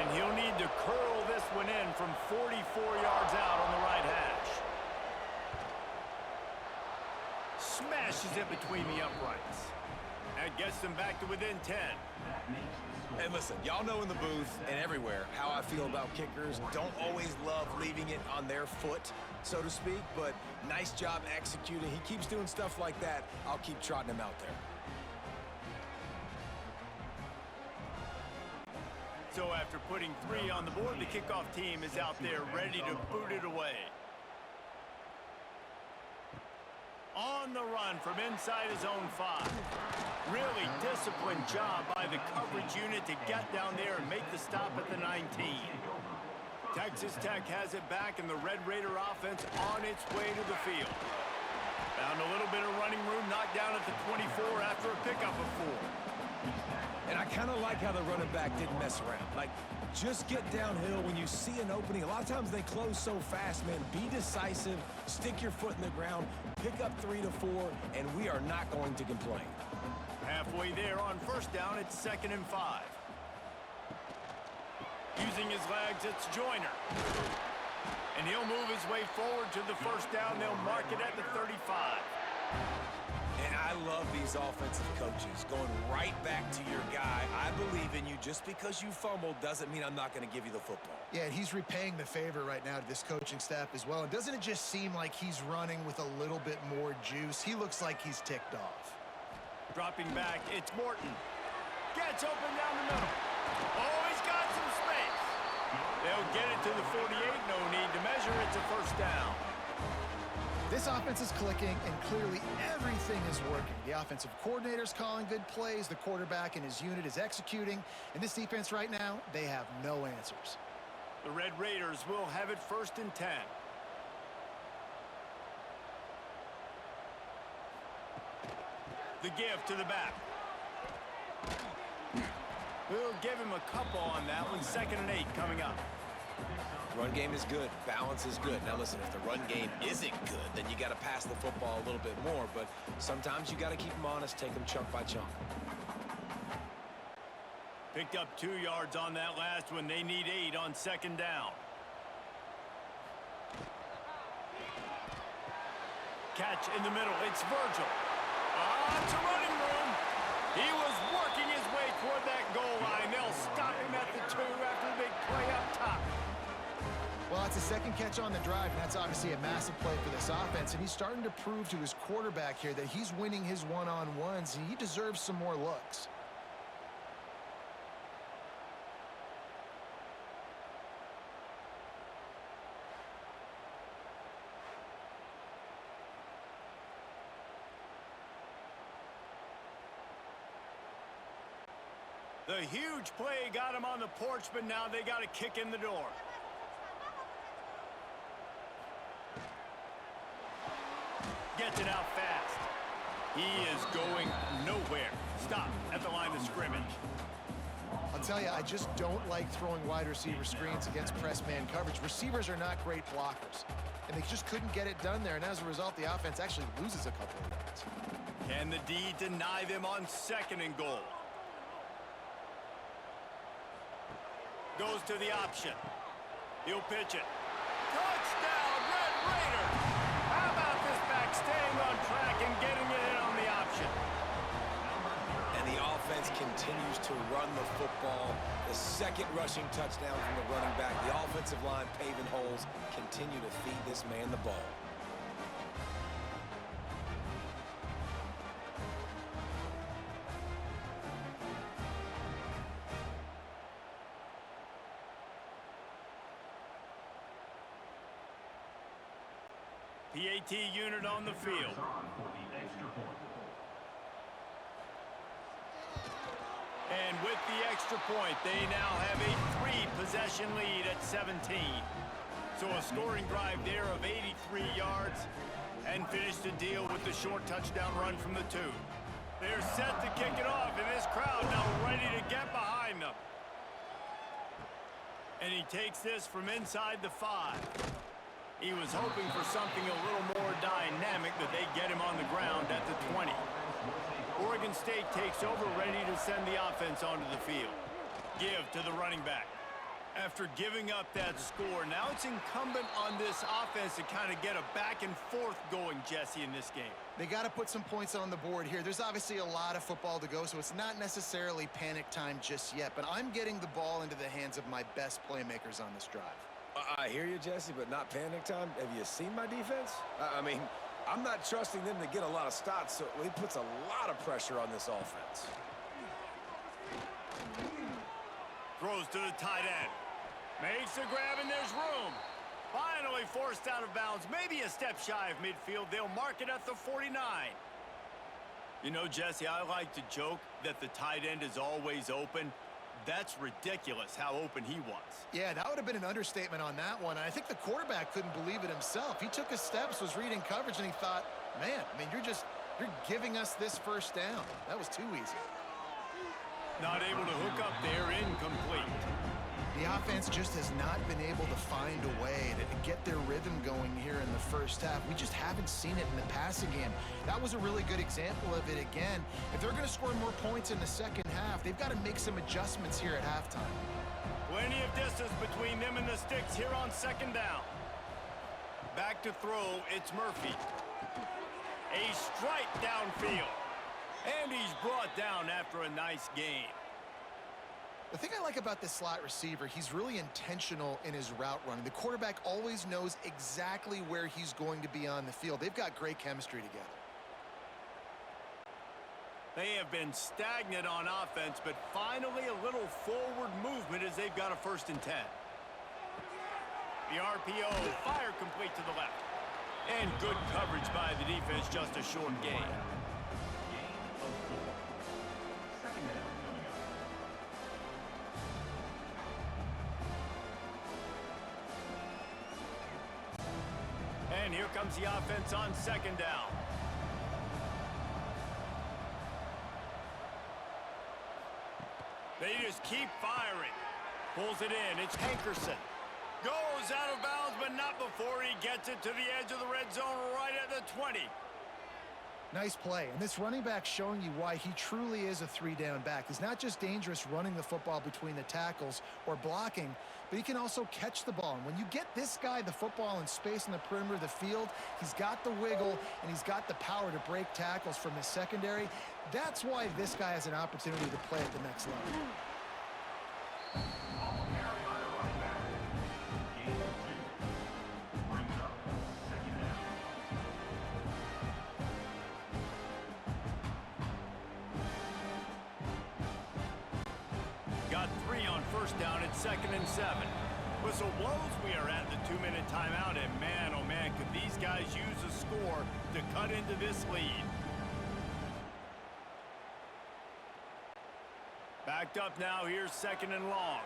And he'll need to curl this one in from 44 yards out on the right hash. Smashes it between the uprights. That gets them back to within 10. And listen, y'all know in the booth and everywhere how I feel about kickers. Don't always love leaving it on their foot, so to speak, but nice job executing. He keeps doing stuff like that. I'll keep trotting him out there. So after putting 3 on the board, the kickoff team is out there ready to boot it away. On the run from inside his own 5. Really disciplined job by the coverage unit to get down there and make the stop at the 19. Texas Tech has it back, and the Red Raider offense on its way to the field. Found a little bit of running room, knocked down at the 24 after a pickup of 4. And I kind of like how the running back didn't mess around. Like, just get downhill when you see an opening. A lot of times they close so fast, man. Be decisive, stick your foot in the ground, pick up 3 to 4, and we are not going to complain. Halfway there on first down, it's 2nd and 5. Using his legs, it's Joyner. And he'll move his way forward to the first down. They'll mark it at the 35. And I love these offensive coaches going right back to your guy. I believe in you. Just because you fumbled doesn't mean I'm not going to give you the football. Yeah, and he's repaying the favor right now to this coaching staff as well. And doesn't it just seem like he's running with a little bit more juice? He looks like he's ticked off. Dropping back, it's Morton. Gets open down the middle. Oh, he's got some space. They'll get it to the 48. No need to measure. It's a first down. This offense is clicking, and clearly everything is working. The offensive coordinator's calling good plays. The quarterback and his unit is executing. And this defense right now, they have no answers. The Red Raiders will have it 1st and 10. The give to the back. We'll give him a couple on that one. 2nd and 8 coming up. Run game is good. Balance is good. Now, listen, if the run game isn't good, then you got to pass the football a little bit more. But sometimes you got to keep them honest, take them chunk by chunk. Picked up 2 yards on that last one. They need 8 on 2nd down. catch in the middle. It's Virgil. It's a running room. He was working his way toward that goal line. They'll stop him at the 2 after the big play up top. Well, it's a second catch on the drive, and that's obviously a massive play for this offense. And he's starting to prove to his quarterback here that he's winning his one-on-ones, and he deserves some more looks. The huge play got him on the porch, but now they got a kick in the door. Gets it out fast. He is going nowhere. Stop at the line of scrimmage. I'll tell you, I just don't like throwing wide receiver screens against press man coverage. Receivers are not great blockers, and they just couldn't get it done there, and as a result, the offense actually loses a couple of yards. Can the D deny them on 2nd and goal? Goes to the option. He'll pitch it. Touchdown, Red Raiders! How about this back staying on track and getting it in on the option? And the offense continues to run the football. The 2nd rushing touchdown from the running back. The offensive line paving holes. Continue to feed this man the ball. PAT unit on the field. And with the extra point, they now have a 3-possession lead at 17. So a scoring drive there of 83 yards and finish the deal with the short touchdown run from the 2. They're set to kick it off, and this crowd now ready to get behind them. And he takes this from inside the 5. He was hoping for something a little more dynamic, but they get him on the ground at the 20. Oregon State takes over, ready to send the offense onto the field. Give to the running back. After giving up that score, now it's incumbent on this offense to kind of get a back and forth going, Jesse, in this game. They got to put some points on the board here. There's obviously a lot of football to go, so it's not necessarily panic time just yet, but I'm getting the ball into the hands of my best playmakers on this drive. I hear you, Jesse, but not panic time. Have you seen my defense? I mean, I'm not trusting them to get a lot of stops, so it puts a lot of pressure on this offense. Throws to the tight end. Makes the grab, and there's room. Finally forced out of bounds. Maybe a step shy of midfield. They'll mark it at the 49. You know, Jesse, I like to joke that the tight end is always open. That's ridiculous how open he was. Yeah, that would have been an understatement on that one. I think the quarterback couldn't believe it himself. He took his steps, was reading coverage, and he thought, man, I mean, you're giving us this first down. That was too easy. Not able to hook up there, incomplete. The offense just has not been able to find a way to get their rhythm going here in the first half. We just haven't seen it in the passing game. That was a really good example of it again. If they're going to score more points in the second half, they've got to make some adjustments here at halftime. Plenty of distance between them and the sticks here on 2nd down. Back to throw, it's Murphy. A strike downfield. And he's brought down after a nice gain. The thing I like about this slot receiver, he's really intentional in his route running. The quarterback always knows exactly where he's going to be on the field. They've got great chemistry together. They have been stagnant on offense, but finally a little forward movement as they've got a 1st and 10. The RPO, fire complete to the left. And good coverage by the defense, just a short gain. And here comes the offense on 2nd down. They just keep firing. Pulls it in. It's Hankerson. Goes out of bounds, but not before he gets it to the edge of the red zone right at the 20. Nice play, and this running back showing you why he truly is a three-down back. He's not just dangerous running the football between the tackles or blocking, but he can also catch the ball. And when you get this guy the football in space in the perimeter of the field, he's got the wiggle and he's got the power to break tackles from his secondary. That's why this guy has an opportunity to play at the next level. Got 3 on first down at 2nd and 7. Whistle blows, we are at the 2-minute timeout, and man, oh man, could these guys use a score to cut into this lead. Backed up now, here's 2nd and long.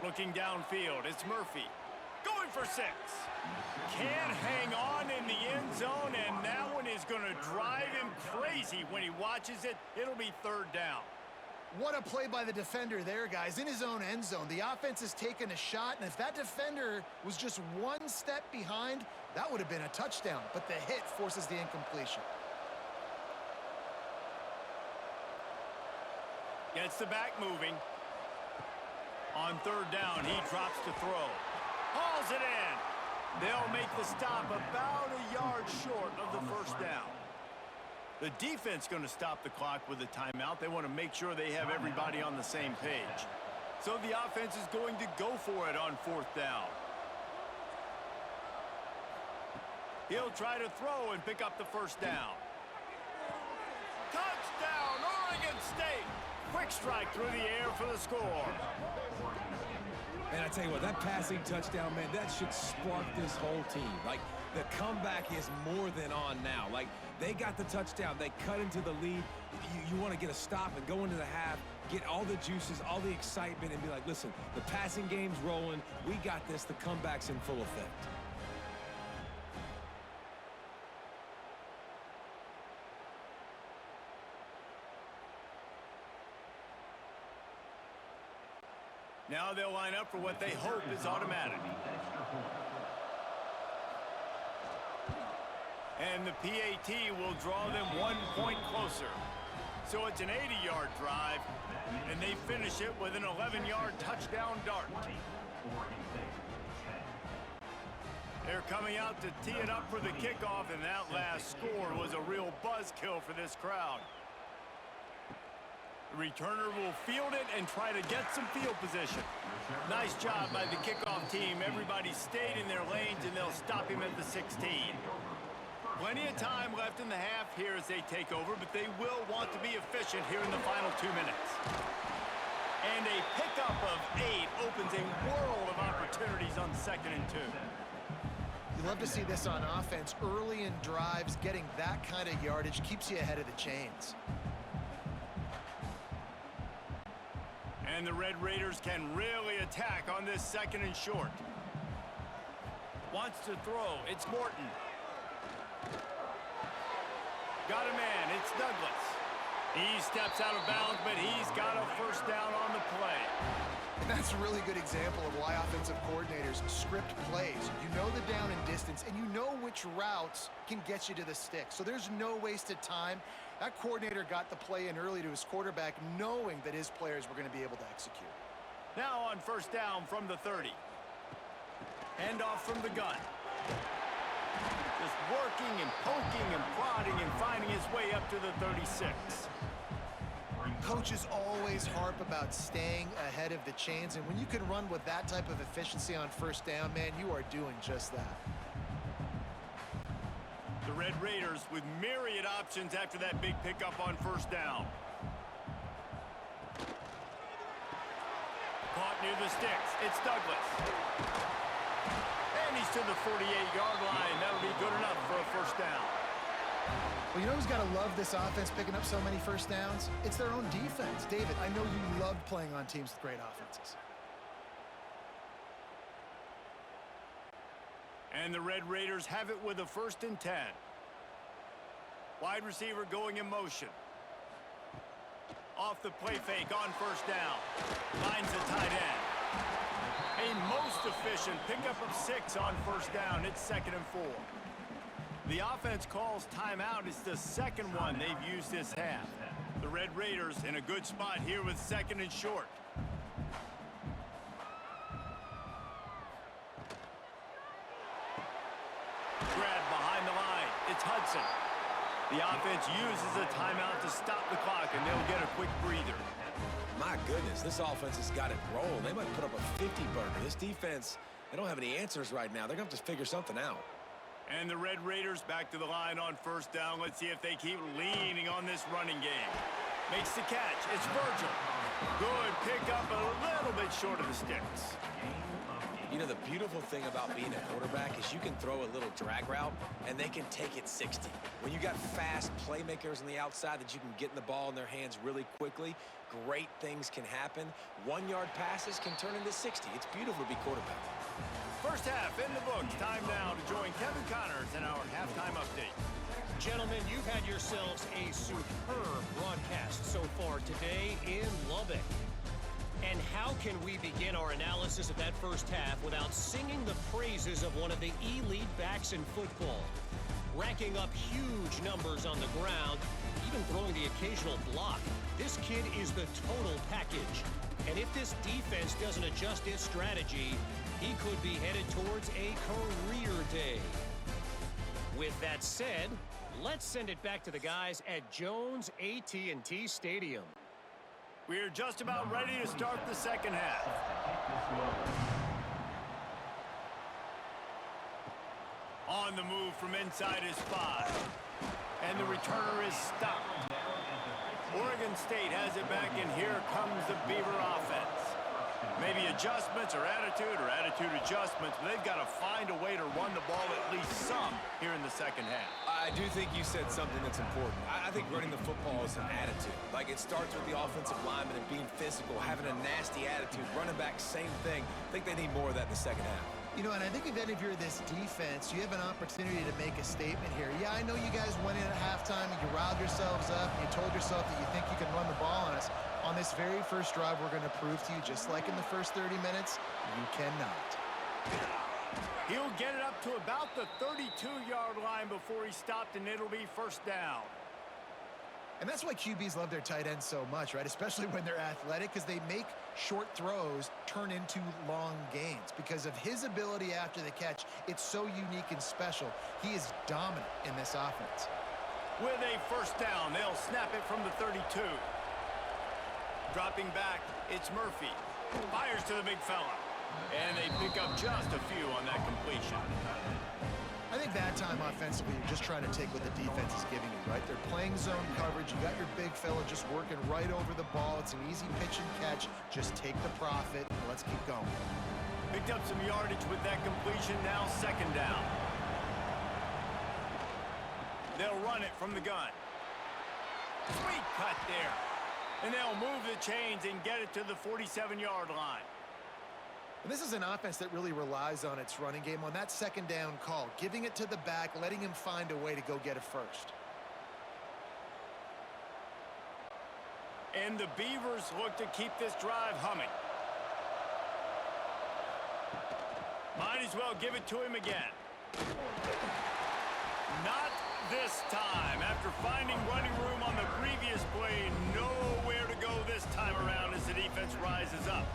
Looking downfield, it's Murphy. Going for 6. Can't hang on in the end zone, and that one is going to drive him crazy when he watches it. It'll be 3rd down. What a play by the defender there, guys. In his own end zone, the offense has taken a shot, and if that defender was just 1 step behind, that would have been a touchdown, but the hit forces the incompletion. Gets the back moving. On 3rd down, he drops to throw. Hauls it in. They'll make the stop about a yard short of the 1st down. The defense going to stop the clock with a timeout. They want to make sure they have everybody on the same page. So the offense is going to go for it on 4th down. He'll try to throw and pick up the 1st down. Touchdown, Oregon State! Quick strike through the air for the score. And I tell you what, that passing touchdown, man, that should spark this whole team. Like, the comeback is more than on now. Like, they got the touchdown. They cut into the lead. You want to get a stop and go into the half, get all the juices, all the excitement, and be like, listen, the passing game's rolling. We got this. The comeback's in full effect. Now they'll line up for what they hope is automatic. And the PAT will draw them 1 point closer. So it's an 80-yard drive, and they finish it with an 11-yard touchdown dart. They're coming out to tee it up for the kickoff, and that last score was a real buzzkill for this crowd. The returner will field it and try to get some field position. Nice job by the kickoff team. Everybody stayed in their lanes, and they'll stop him at the 16. Plenty of time left in the half here as they take over, but they will want to be efficient here in the final 2 minutes. And a pickup of 8 opens a world of opportunities on 2nd and 2. You love to see this on offense. Early in drives, getting that kind of yardage keeps you ahead of the chains. And the Red Raiders can really attack on this 2nd and short. Wants to throw. It's Morton. Got a man. It's Douglas. He steps out of bounds, but he's got a 1st down on the play. And that's a really good example of why offensive coordinators script plays. You know the down and distance, and you know which routes can get you to the stick. So there's no wasted time. That coordinator got the play in early to his quarterback, knowing that his players were going to be able to execute. Now on 1st down from the 30. Handoff from the gun. Just working and poking and prodding and finding his way up to the 36. Coaches always harp about staying ahead of the chains, and when you can run with that type of efficiency on 1st down, man, you are doing just that. The Red Raiders with myriad options after that big pickup on 1st down. Caught near the sticks. It's Douglas. And he's to the 48-yard line. That'll be good enough for a 1st down. Well, you know who's got to love this offense picking up so many 1st downs? It's their own defense. David, I know you loved playing on teams with great offenses. And the Red Raiders have it with a 1st and 10. Wide receiver going in motion. Off the play fake on 1st down. Finds the tight end. A most efficient pickup of 6 on first down. It's 2nd and 4. The offense calls timeout. It's the second one they've used this half. The Red Raiders in a good spot here with 2nd and short. Grab behind the line. It's Hudson. The offense uses a timeout to stop the clock, and they'll get a quick breather. My goodness, this offense has got it rolling. They might put up a 50-burger. This defense, they don't have any answers right now. They're going to have to figure something out. And the Red Raiders back to the line on first down. Let's see if they keep leaning on this running game. Makes the catch. It's Virgil. Good pickup, a little bit short of the sticks. You know, the beautiful thing about being a quarterback is you can throw a little drag route, and they can take it 60. When you got fast playmakers on the outside that you can get in the ball in their hands really quickly, great things can happen. 1-yard passes can turn into 60. It's beautiful to be quarterback. First half in the books. Time now to join Kevin Connors in our halftime update. Gentlemen, you've had yourselves a superb broadcast so far today in Lubbock. And how can we begin our analysis of that first half without singing the praises of one of the elite backs in football? Racking up huge numbers on the ground, even throwing the occasional block. This kid is the total package. And if this defense doesn't adjust its strategy, he could be headed towards a career day. With that said, let's send it back to the guys at Jones AT&T Stadium. We're just about ready to start the second half. On the move from inside his 5. And the returner is stopped. Oregon State has it back, and here comes the Beaver offense. Maybe adjustments or attitude adjustments, but they've got to find a way to run the ball at least some here in the second half. I do think you said something that's important. I think running the football is an attitude. Like, it starts with the offensive lineman and being physical, having a nasty attitude. Running back, same thing. I think they need more of that in the second half. You know, and I think if you're this defense, you have an opportunity to make a statement here. Yeah, I know you guys went in at halftime and you riled yourselves up and you told yourself that you think you can run the ball on us. On this very first drive, we're going to prove to you, just like in the first 30 minutes, you cannot. He'll get it up to about the 32-yard line before he stopped, and it'll be first down. And that's why QBs love their tight ends so much, right? Especially when they're athletic, because they make short throws turn into long gains. Because of his ability after the catch, it's so unique and special. He is dominant in this offense. With a first down, they'll snap it from the 32. Dropping back, it's Murphy. Fires to the big fella. And they pick up just a few on that completion. I think that time offensively, you're just trying to take what the defense is giving you, right? They're playing zone coverage. You got your big fella just working right over the ball. It's an easy pitch and catch. Just take the profit and let's keep going. Picked up some yardage with that completion. Now second down. They'll run it from the gun. Sweet cut there. And they'll move the chains and get it to the 47-yard line. And this is an offense that really relies on its running game on that second down call, giving it to the back, letting him find a way to go get it first. And the Beavers look to keep this drive humming. Might as well give it to him again. Not this time. After finding running room on the previous play, nowhere to go this time around as the defense rises up.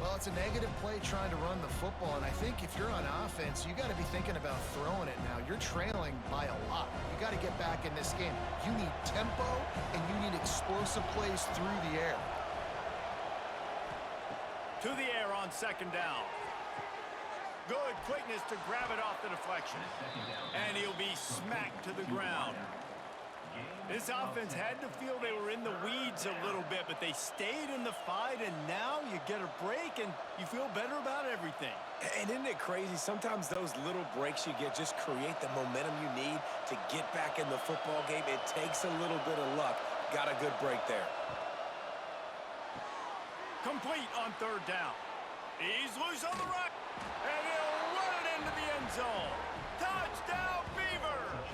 Well, it's a negative play trying to run the football, and I think if you're on offense, you got to be thinking about throwing it now. You're trailing by a lot. You got to get back in this game. You need tempo, and you need explosive plays through the air. To the air on second down. Good quickness to grab it off the deflection. And he'll be smacked to the ground. This offense had to feel they were in the weeds a little bit, but they stayed in the fight, and now you get a break, and you feel better about everything. And isn't it crazy? Sometimes those little breaks you get just create the momentum you need to get back in the football game. It takes a little bit of luck. Got a good break there. Complete on third down. He's loose on the right, and he'll run it into the end zone. Touchdown, Beavers!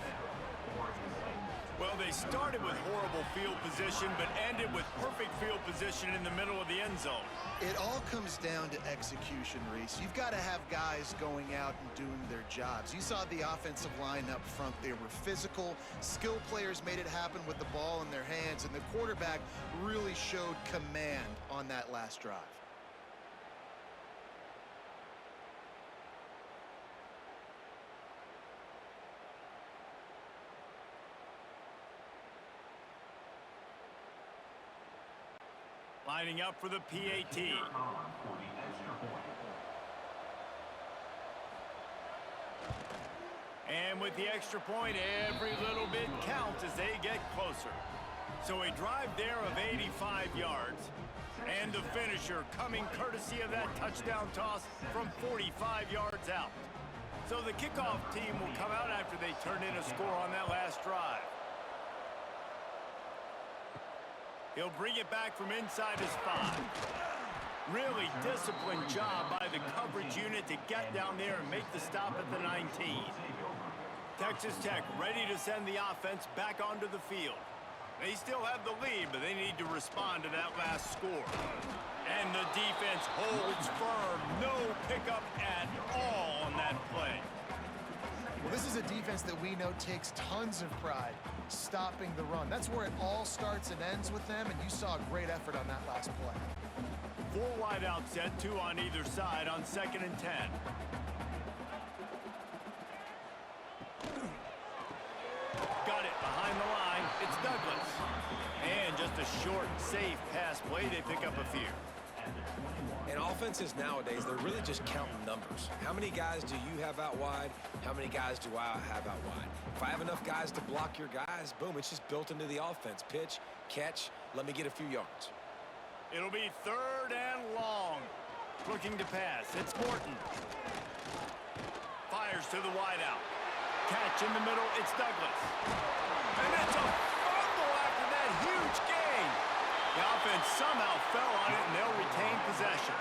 Well, they they started with horrible field position, but ended with perfect field position in the middle of the end zone. It all comes down to execution, Reese. You've got to have guys going out and doing their jobs. You saw the offensive line up front. They were physical. Skill players made it happen with the ball in their hands, and the quarterback really showed command on that last drive. Lining up for the PAT. And with the extra point, every little bit counts as they get closer. So a drive there of 85 yards. And the finisher coming courtesy of that touchdown toss from 45 yards out. So the kickoff team will come out after they turn in a score on that last drive. He'll bring it back from inside his 5. Really disciplined job by the coverage unit to get down there and make the stop at the 19. Texas Tech ready to send the offense back onto the field. They still have the lead, but they need to respond to that last score. And the defense holds firm. No pickup at all on that play. Well, this is a defense that we know takes tons of pride stopping the run. That's where it all starts and ends with them, and you saw a great effort on that last play. 4 wide out set, 2 on either side on 2nd and 10. Got it behind the line. It's Douglas. And just a short, safe pass play. They pick up a few. And offenses nowadays, they're really just counting numbers. How many guys do you have out wide? How many guys do I have out wide? If I have enough guys to block your guys, boom, it's just built into the offense. Pitch, catch, let me get a few yards. It'll be 3rd and long. Looking to pass. It's Morton. Fires to the wideout. Catch in the middle. It's Douglas. And it's a fumble after that huge gain. The offense somehow fell on it, and they'll retain possession.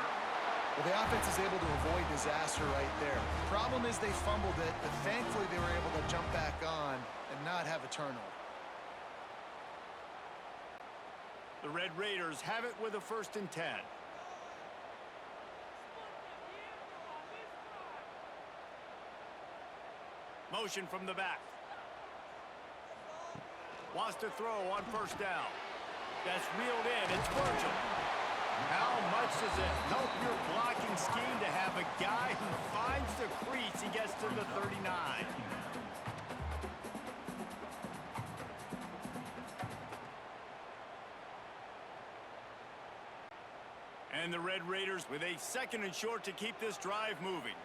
Well, the offense is able to avoid disaster right there. Problem is they fumbled it, but thankfully they were able to jump back on and not have a turnover. The Red Raiders have it with a 1st and 10. Motion from the back. Wants to throw on 1st down. That's reeled in. It's Virgil. How much does it help your blocking scheme to have a guy who finds the crease? He gets to the 39. And the Red Raiders with a 2nd and short to keep this drive moving.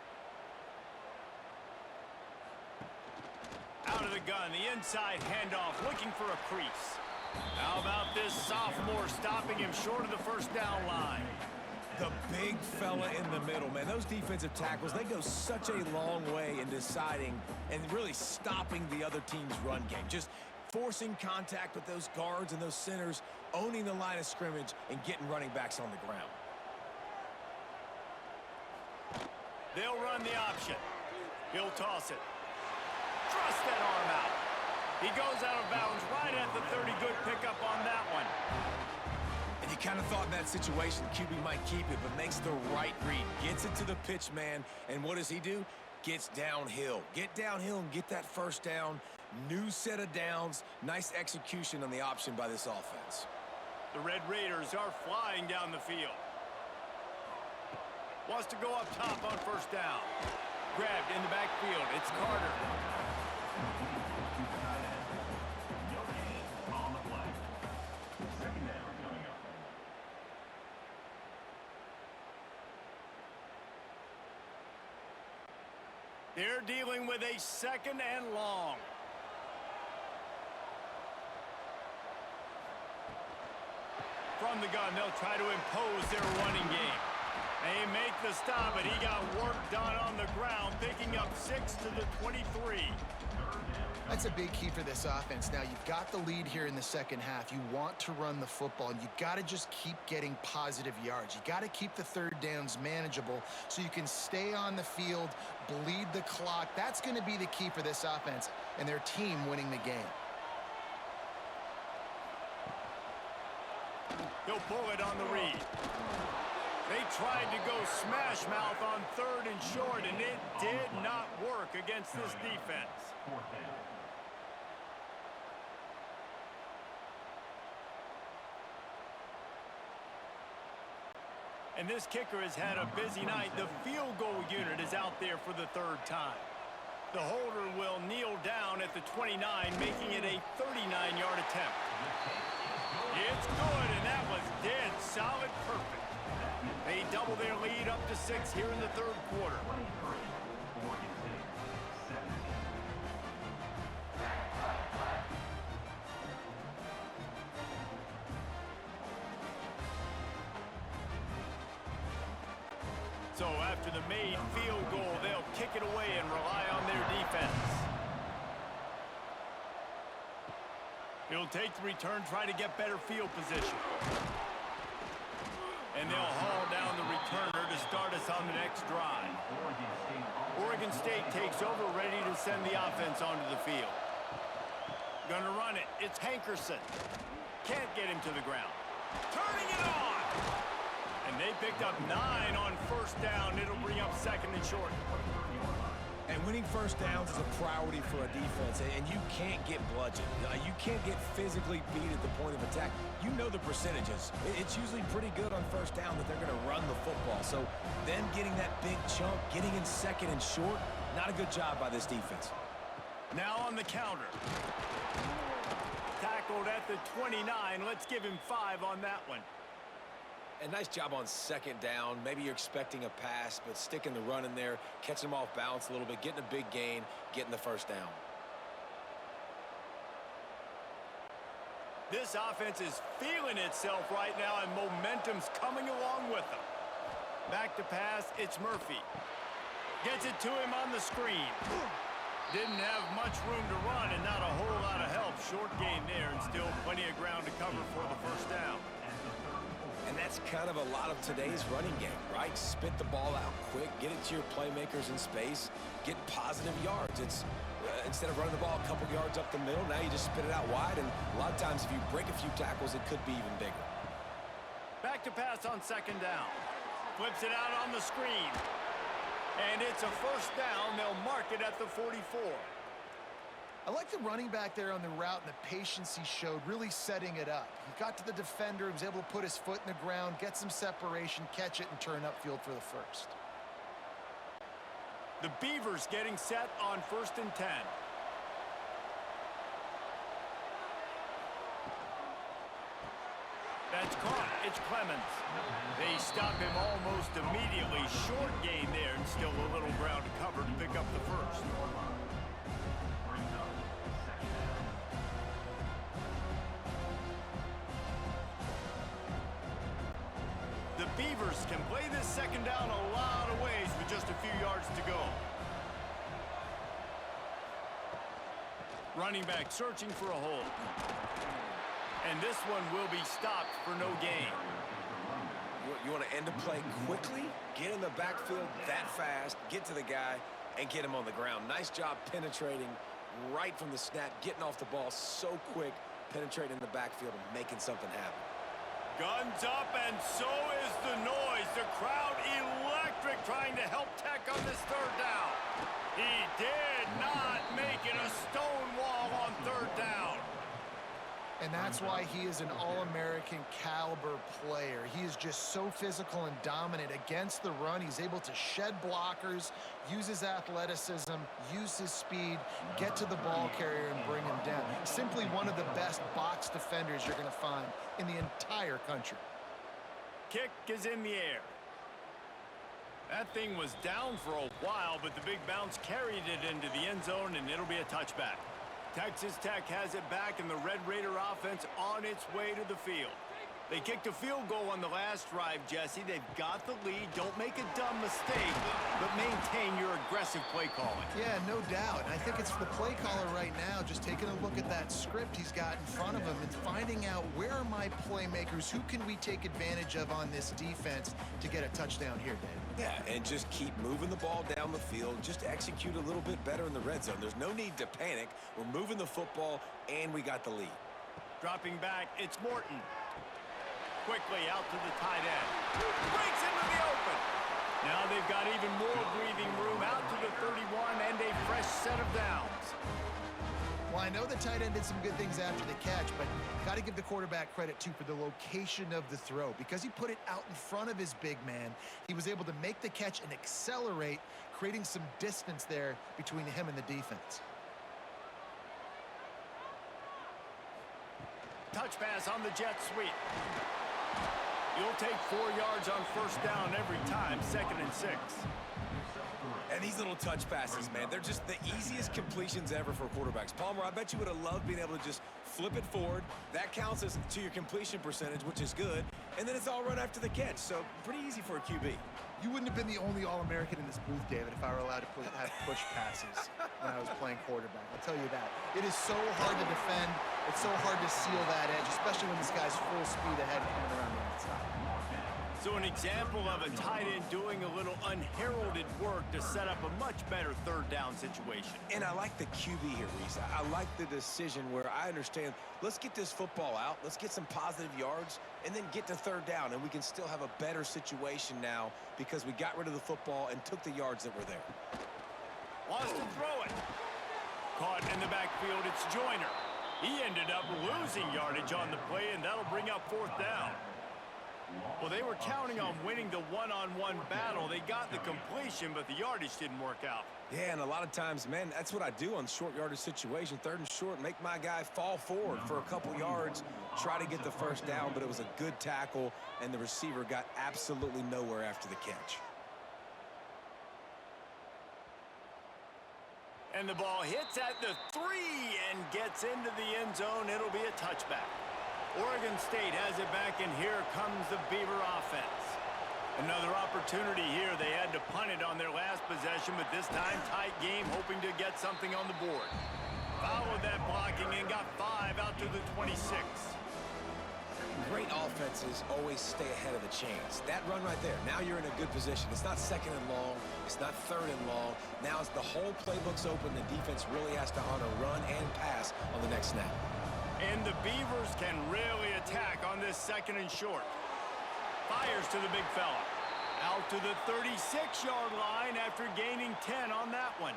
Out of the gun, the inside handoff, looking for a crease. How about this sophomore stopping him short of the 1st down line? The big fella in the middle, man. Those defensive tackles, they go such a long way in deciding and really stopping the other team's run game. Just forcing contact with those guards and those centers, owning the line of scrimmage, and getting running backs on the ground. They'll run the option. He'll toss it. Thrust that arm out. He goes out of bounds right at the 30. Good pickup on that one. And you kind of thought in that situation QB might keep it, but makes the right read. Gets it to the pitch man, and what does he do? Gets downhill. Get downhill and get that 1st down. New set of downs. Nice execution on the option by this offense. The Red Raiders are flying down the field. Wants to go up top on 1st down. Grabbed in the backfield. It's Carter. They're dealing with a 2nd and long. From the gun, they'll try to impose their running game. They make the stop, but he got work done on the ground, picking up 6 to the 23. That's a big key for this offense. Now, you've got the lead here in the 2nd half. You want to run the football, and you got to just keep getting positive yards. You got to keep the 3rd downs manageable so you can stay on the field, bleed the clock. That's going to be the key for this offense and their team winning the game. He'll pull it on the read. They tried to go smash mouth on 3rd and short, and it did not work against this defense. And this kicker has had a busy night. The field goal unit is out there for the 3rd time. The holder will kneel down at the 29, making it a 39-yard attempt. It's good, and that was dead solid perfect. They double their lead up to 6 here in the 3rd quarter. So after the made field goal, they'll kick it away and rely on their defense. He'll take the return, try to get better field position. And they'll haul down the returner to start us on the next drive. Oregon State takes over, ready to send the offense onto the field. Gonna run it. It's Hankerson. Can't get him to the ground. Turning it on! And they picked up 9 on 1st down. It'll bring up 2nd and short. And winning 1st downs is a priority for a defense, and you can't get bludgeoned. You can't get physically beat at the point of attack. You know the percentages. It's usually pretty good on 1st down that they're going to run the football. So them getting that big chunk, getting in 2nd and short, not a good job by this defense. Now on the counter. Tackled at the 29. Let's give him 5 on that one. A nice job on 2nd down. Maybe you're expecting a pass, but sticking the run in there, catching them off balance a little bit, getting a big gain, getting the 1st down. This offense is feeling itself right now, and momentum's coming along with them. Back to pass, it's Murphy. Gets it to him on the screen. Didn't have much room to run and not a whole lot of help. Short gain there and still plenty of ground to cover for the 1st down. And that's kind of a lot of today's running game, right? Spit the ball out quick, get it to your playmakers in space, get positive yards. It's instead of running the ball a couple yards up the middle, now you just spit it out wide, and a lot of times if you break a few tackles, it could be even bigger. Back to pass on 2nd down. Flips it out on the screen. And it's a 1st down. They'll mark it at the 44. I like the running back there on the route and the patience he showed, really setting it up. He got to the defender, was able to put his foot in the ground, get some separation, catch it, and turn upfield for the 1st. The Beavers getting set on 1st and 10. That's caught. It's Clemens. They stop him almost immediately. Short gain there and still a little ground to cover to pick up the 1st. The Beavers can play this 2nd down a lot of ways with just a few yards to go. Running back searching for a hole. And this one will be stopped for no gain. You want to end a play quickly, get in the backfield that fast, get to the guy, and get him on the ground. Nice job penetrating right from the snap, getting off the ball so quick, penetrating the backfield and making something happen. Guns up, and so is the noise. The crowd electric, trying to help Tech on this 3rd down. He did not make it a stone wall on 3rd down. And that's why he is an All-American caliber player. He is just so physical and dominant against the run. He's able to shed blockers, use his athleticism, use his speed, get to the ball carrier and bring him down. Simply one of the best box defenders you're going to find in the entire country. Kick is in the air. That thing was down for a while, but the big bounce carried it into the end zone, and it'll be a touchback. Texas Tech has it back, and the Red Raider offense on its way to the field. They kicked a field goal on the last drive, Jesse. They've got the lead. Don't make a dumb mistake, but maintain your aggressive play calling. Yeah, no doubt. And I think it's the play caller right now just taking a look at that script he's got in front of him and finding out where are my playmakers, who can we take advantage of on this defense to get a touchdown here, Dave. Yeah, and just keep moving the ball down the field. Just execute a little bit better in the red zone. There's no need to panic. We're moving the football, and we got the lead. Dropping back, it's Morton. Quickly out to the tight end. Breaks into the open. Now they've got even more breathing room out to the 31 and a fresh set of downs. Well, I know the tight end did some good things after the catch, but got to give the quarterback credit, too, for the location of the throw. Because he put it out in front of his big man, he was able to make the catch and accelerate, creating some distance there between him and the defense. Touch pass on the jet sweep. You'll take 4 yards on first down every time, 2nd and 6. And these little touch passes, man, they're just the easiest completions ever for quarterbacks. Palmer, I bet you would have loved being able to just flip it forward. That counts as to your completion percentage, which is good. And then it's all run after the catch, so pretty easy for a QB. You wouldn't have been the only All-American in this booth, David, if I were allowed to have push passes when I was playing quarterback. I'll tell you that. It is so hard to defend. It's so hard to seal that edge, especially when this guy's full speed ahead coming around the outside. So an example of a tight end doing a little unheralded work to set up a much better 3rd down situation. And I like the QB here, Reese. I like the decision where I understand, let's get this football out, let's get some positive yards, and then get to 3rd down, and we can still have a better situation now because we got rid of the football and took the yards that were there. Wants to throw it. Caught in the backfield, it's Joyner. He ended up losing yardage on the play, and that'll bring up 4th down. Well, they were counting on winning the one-on-one battle. They got the completion, but the yardage didn't work out. Yeah, and a lot of times, man, that's what I do on short yardage situation. 3rd and short, make my guy fall forward for a couple yards, try to get the 1st down, but it was a good tackle, and the receiver got absolutely nowhere after the catch. And the ball hits at the 3 and gets into the end zone. It'll be a touchback. Oregon State has it back, and here comes the Beaver offense. Another opportunity here. They had to punt it on their last possession, but this time tight game, hoping to get something on the board. Followed that blocking and got 5 out to the 26. Great offenses always stay ahead of the chains. That run right there, now you're in a good position. It's not 2nd and long. It's not 3rd and long. Now as the whole playbook's open, the defense really has to honor run and pass on the next snap. And the Beavers can really attack on this 2nd and short. Fires to the big fella. Out to the 36-yard line after gaining 10 on that one.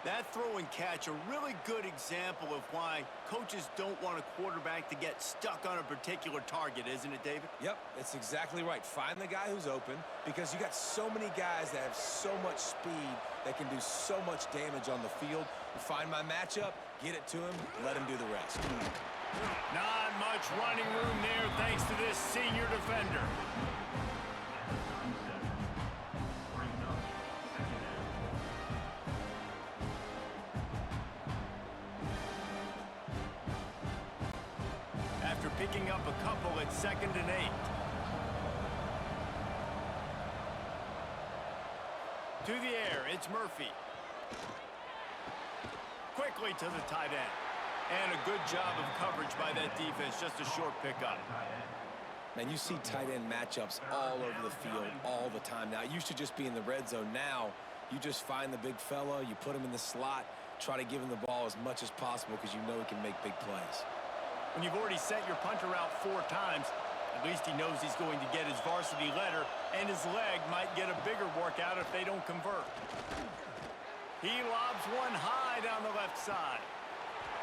That throw and catch, a really good example of why coaches don't want a quarterback to get stuck on a particular target, isn't it, David? Yep, that's exactly right. Find the guy who's open because you got so many guys that have so much speed that can do so much damage on the field. You find my matchup, get it to him, let him do the rest. Not much running room there thanks to this senior defender. After picking up a couple at 2nd and 8. To the air, it's Murphy. Quickly to the tight end. And a good job of coverage by that defense, just a short pickup. Man, you see tight end matchups all over the field all the time now. It used to just be in the red zone. Now, you just find the big fella, you put him in the slot, try to give him the ball as much as possible because you know he can make big plays. When you've already sent your punter out 4 times, at least he knows he's going to get his varsity letter, and his leg might get a bigger workout if they don't convert. He lobs one high down the left side.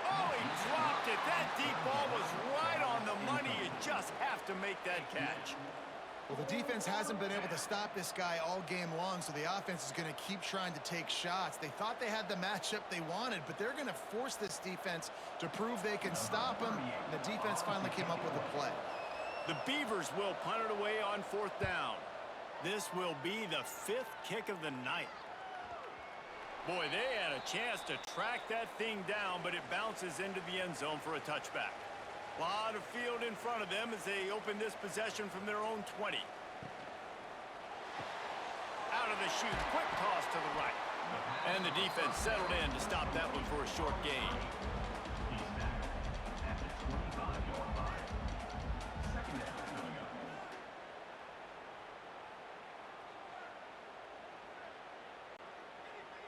Oh, he dropped it. That deep ball was right on the money. You just have to make that catch. Well, the defense hasn't been able to stop this guy all game long, so the offense is going to keep trying to take shots. They thought they had the matchup they wanted, but they're going to force this defense to prove they can stop him, and the defense finally came up with a play. The Beavers will punt it away on 4th down. This will be the 5th kick of the night. Boy, they had a chance to track that thing down, but it bounces into the end zone for a touchback. A lot of field in front of them as they open this possession from their own 20. Out of the chute, quick toss to the right. And the defense settled in to stop that one for a short gain.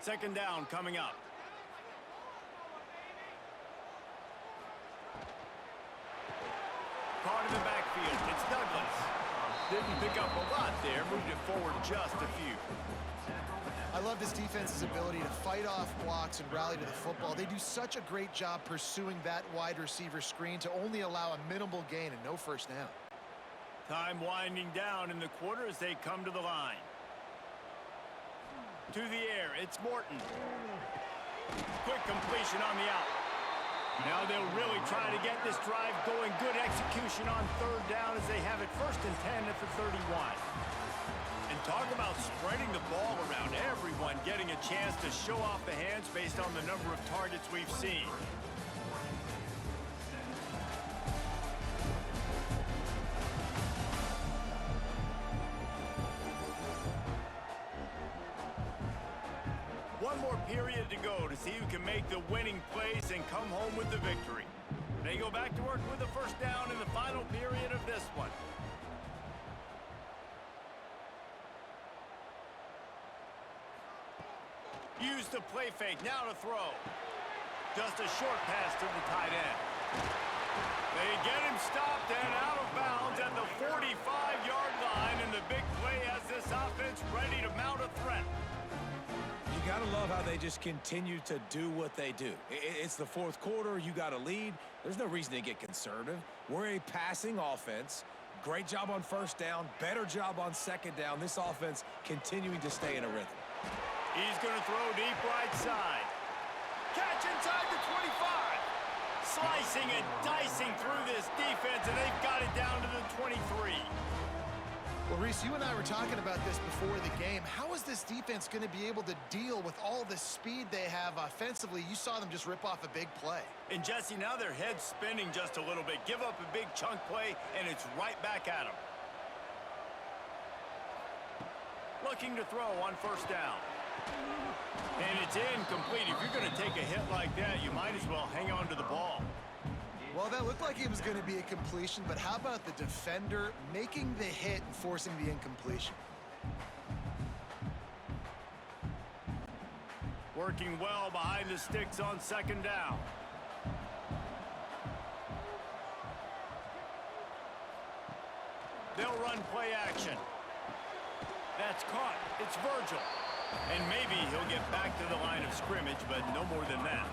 Second down coming up. Caught in the backfield. Didn't pick up a lot there, moved it forward just a few. I love this defense's ability to fight off blocks and rally to the football. They do such a great job pursuing that wide receiver screen to only allow a minimal gain and no first down. Time winding down in the quarter as they come to the line. To the air, it's Morton. Quick completion on the out. Now they'll really try to get this drive going. Good execution on third down as they have it 1st and 10 at the 31. And talk about spreading the ball around. Everyone getting a chance to show off the hands based on the number of targets we've seen. One more period to go to see who can make the winning plays and come home with the victory. They go back to work with the first down in the final period of this one. Use the play fake, now to throw. Just a short pass to the tight end. They get him stopped and out of bounds at the 45-yard line, and the big play has this offense ready to mount a threat. You got to love how they just continue to do what they do. It's the 4th quarter. You got a lead. There's no reason to get conservative. We're a passing offense. Great job on first down. Better job on second down. This offense continuing to stay in a rhythm. He's going to throw deep right side. Catch inside the 25. Slicing and dicing through this defense, and they've got it down to the 23. Well, Reese, you and I were talking about this before the game. How is this defense going to be able to deal with all the speed they have offensively? You saw them just rip off a big play. And Jesse, now their head's spinning just a little bit. Give up a big chunk play, and it's right back at them. Looking to throw on first down. And it's incomplete. If you're going to take a hit like that, you might as well hang on to the ball. Well, that looked like it was going to be a completion, but how about the defender making the hit and forcing the incompletion? Working well behind the sticks on second down. They'll run play action. That's caught. It's Virgil. And maybe he'll get back to the line of scrimmage, but no more than that.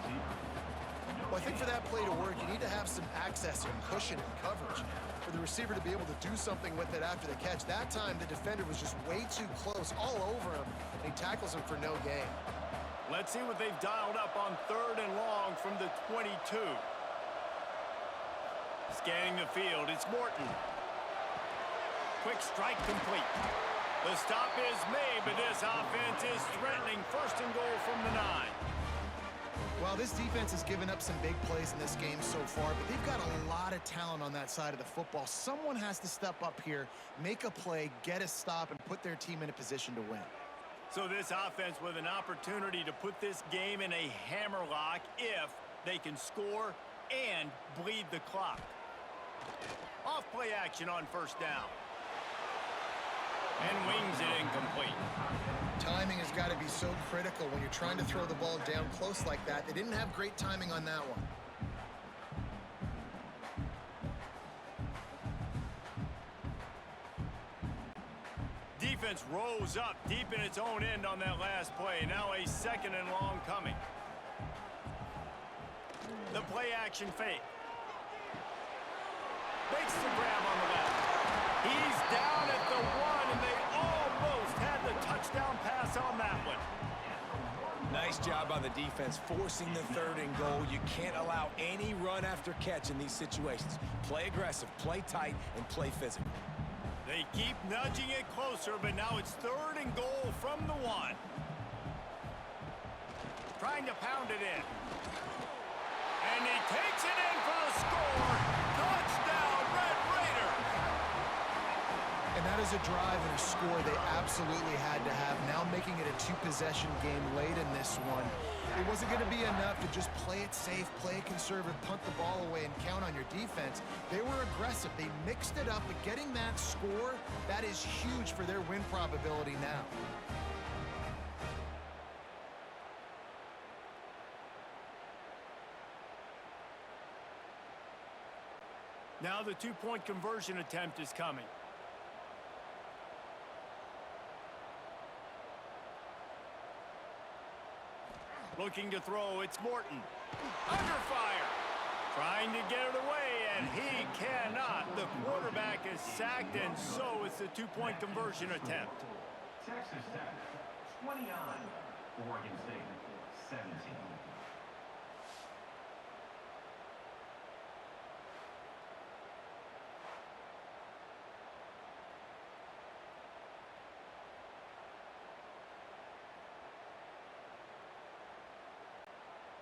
Well, I think for that play to work, you need to have some access and cushion and coverage for the receiver to be able to do something with it after the catch. That time, the defender was just way too close, all over him, and he tackles him for no gain. Let's see what they've dialed up on 3rd and long from the 22. Scanning the field, it's Morton. Quick strike complete. The stop is made, but this offense is threatening 1st and goal from the 9. Well, this defense has given up some big plays in this game so far, but they've got a lot of talent on that side of the football. Someone has to step up here, make a play, get a stop, and put their team in a position to win. So this offense with an opportunity to put this game in a hammerlock if they can score and bleed the clock. Off play action on first down. And wings it incomplete. Timing has got to be so critical when you're trying to throw the ball down close like that. They didn't have great timing on that one. Defense rose up deep in its own end on that last play. Now a 2nd and long coming. The play action fake. Makes the grab on the left. He's down at the 1, and they almost had the touchdown pass on that one. Nice job by the defense forcing the 3rd and goal. You can't allow any run after catch in these situations. Play aggressive, play tight, and play physical. They keep nudging it closer, but now it's 3rd and goal from the 1. Trying to pound it in. And he takes it in for the score. Touchdown, Red Raiders! And that is a drive and a score they absolutely had to have. Now making it a 2-possession game late in this one. It wasn't going to be enough to just play it safe, play it conservative, punt the ball away, and count on your defense. They were aggressive. They mixed it up, but getting that score, that is huge for their win probability now. Now the 2-point conversion attempt is coming. Looking to throw, it's Morton. Under fire. Trying to get it away, and he cannot. The quarterback is sacked, and so it's a two-point conversion attempt. Texas Tech, 29. Oregon State, 17.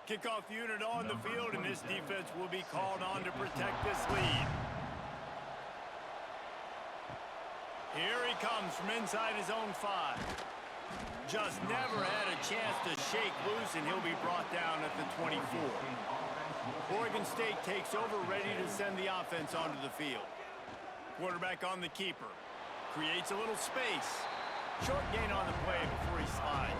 Kickoff unit on the field, and this defense will be called on to protect this lead. Here he comes from inside his own 5. Just never had a chance to shake loose, and he'll be brought down at the 24. Oregon State takes over, ready to send the offense onto the field. Quarterback on the keeper. Creates a little space. Short gain on the play before he slides.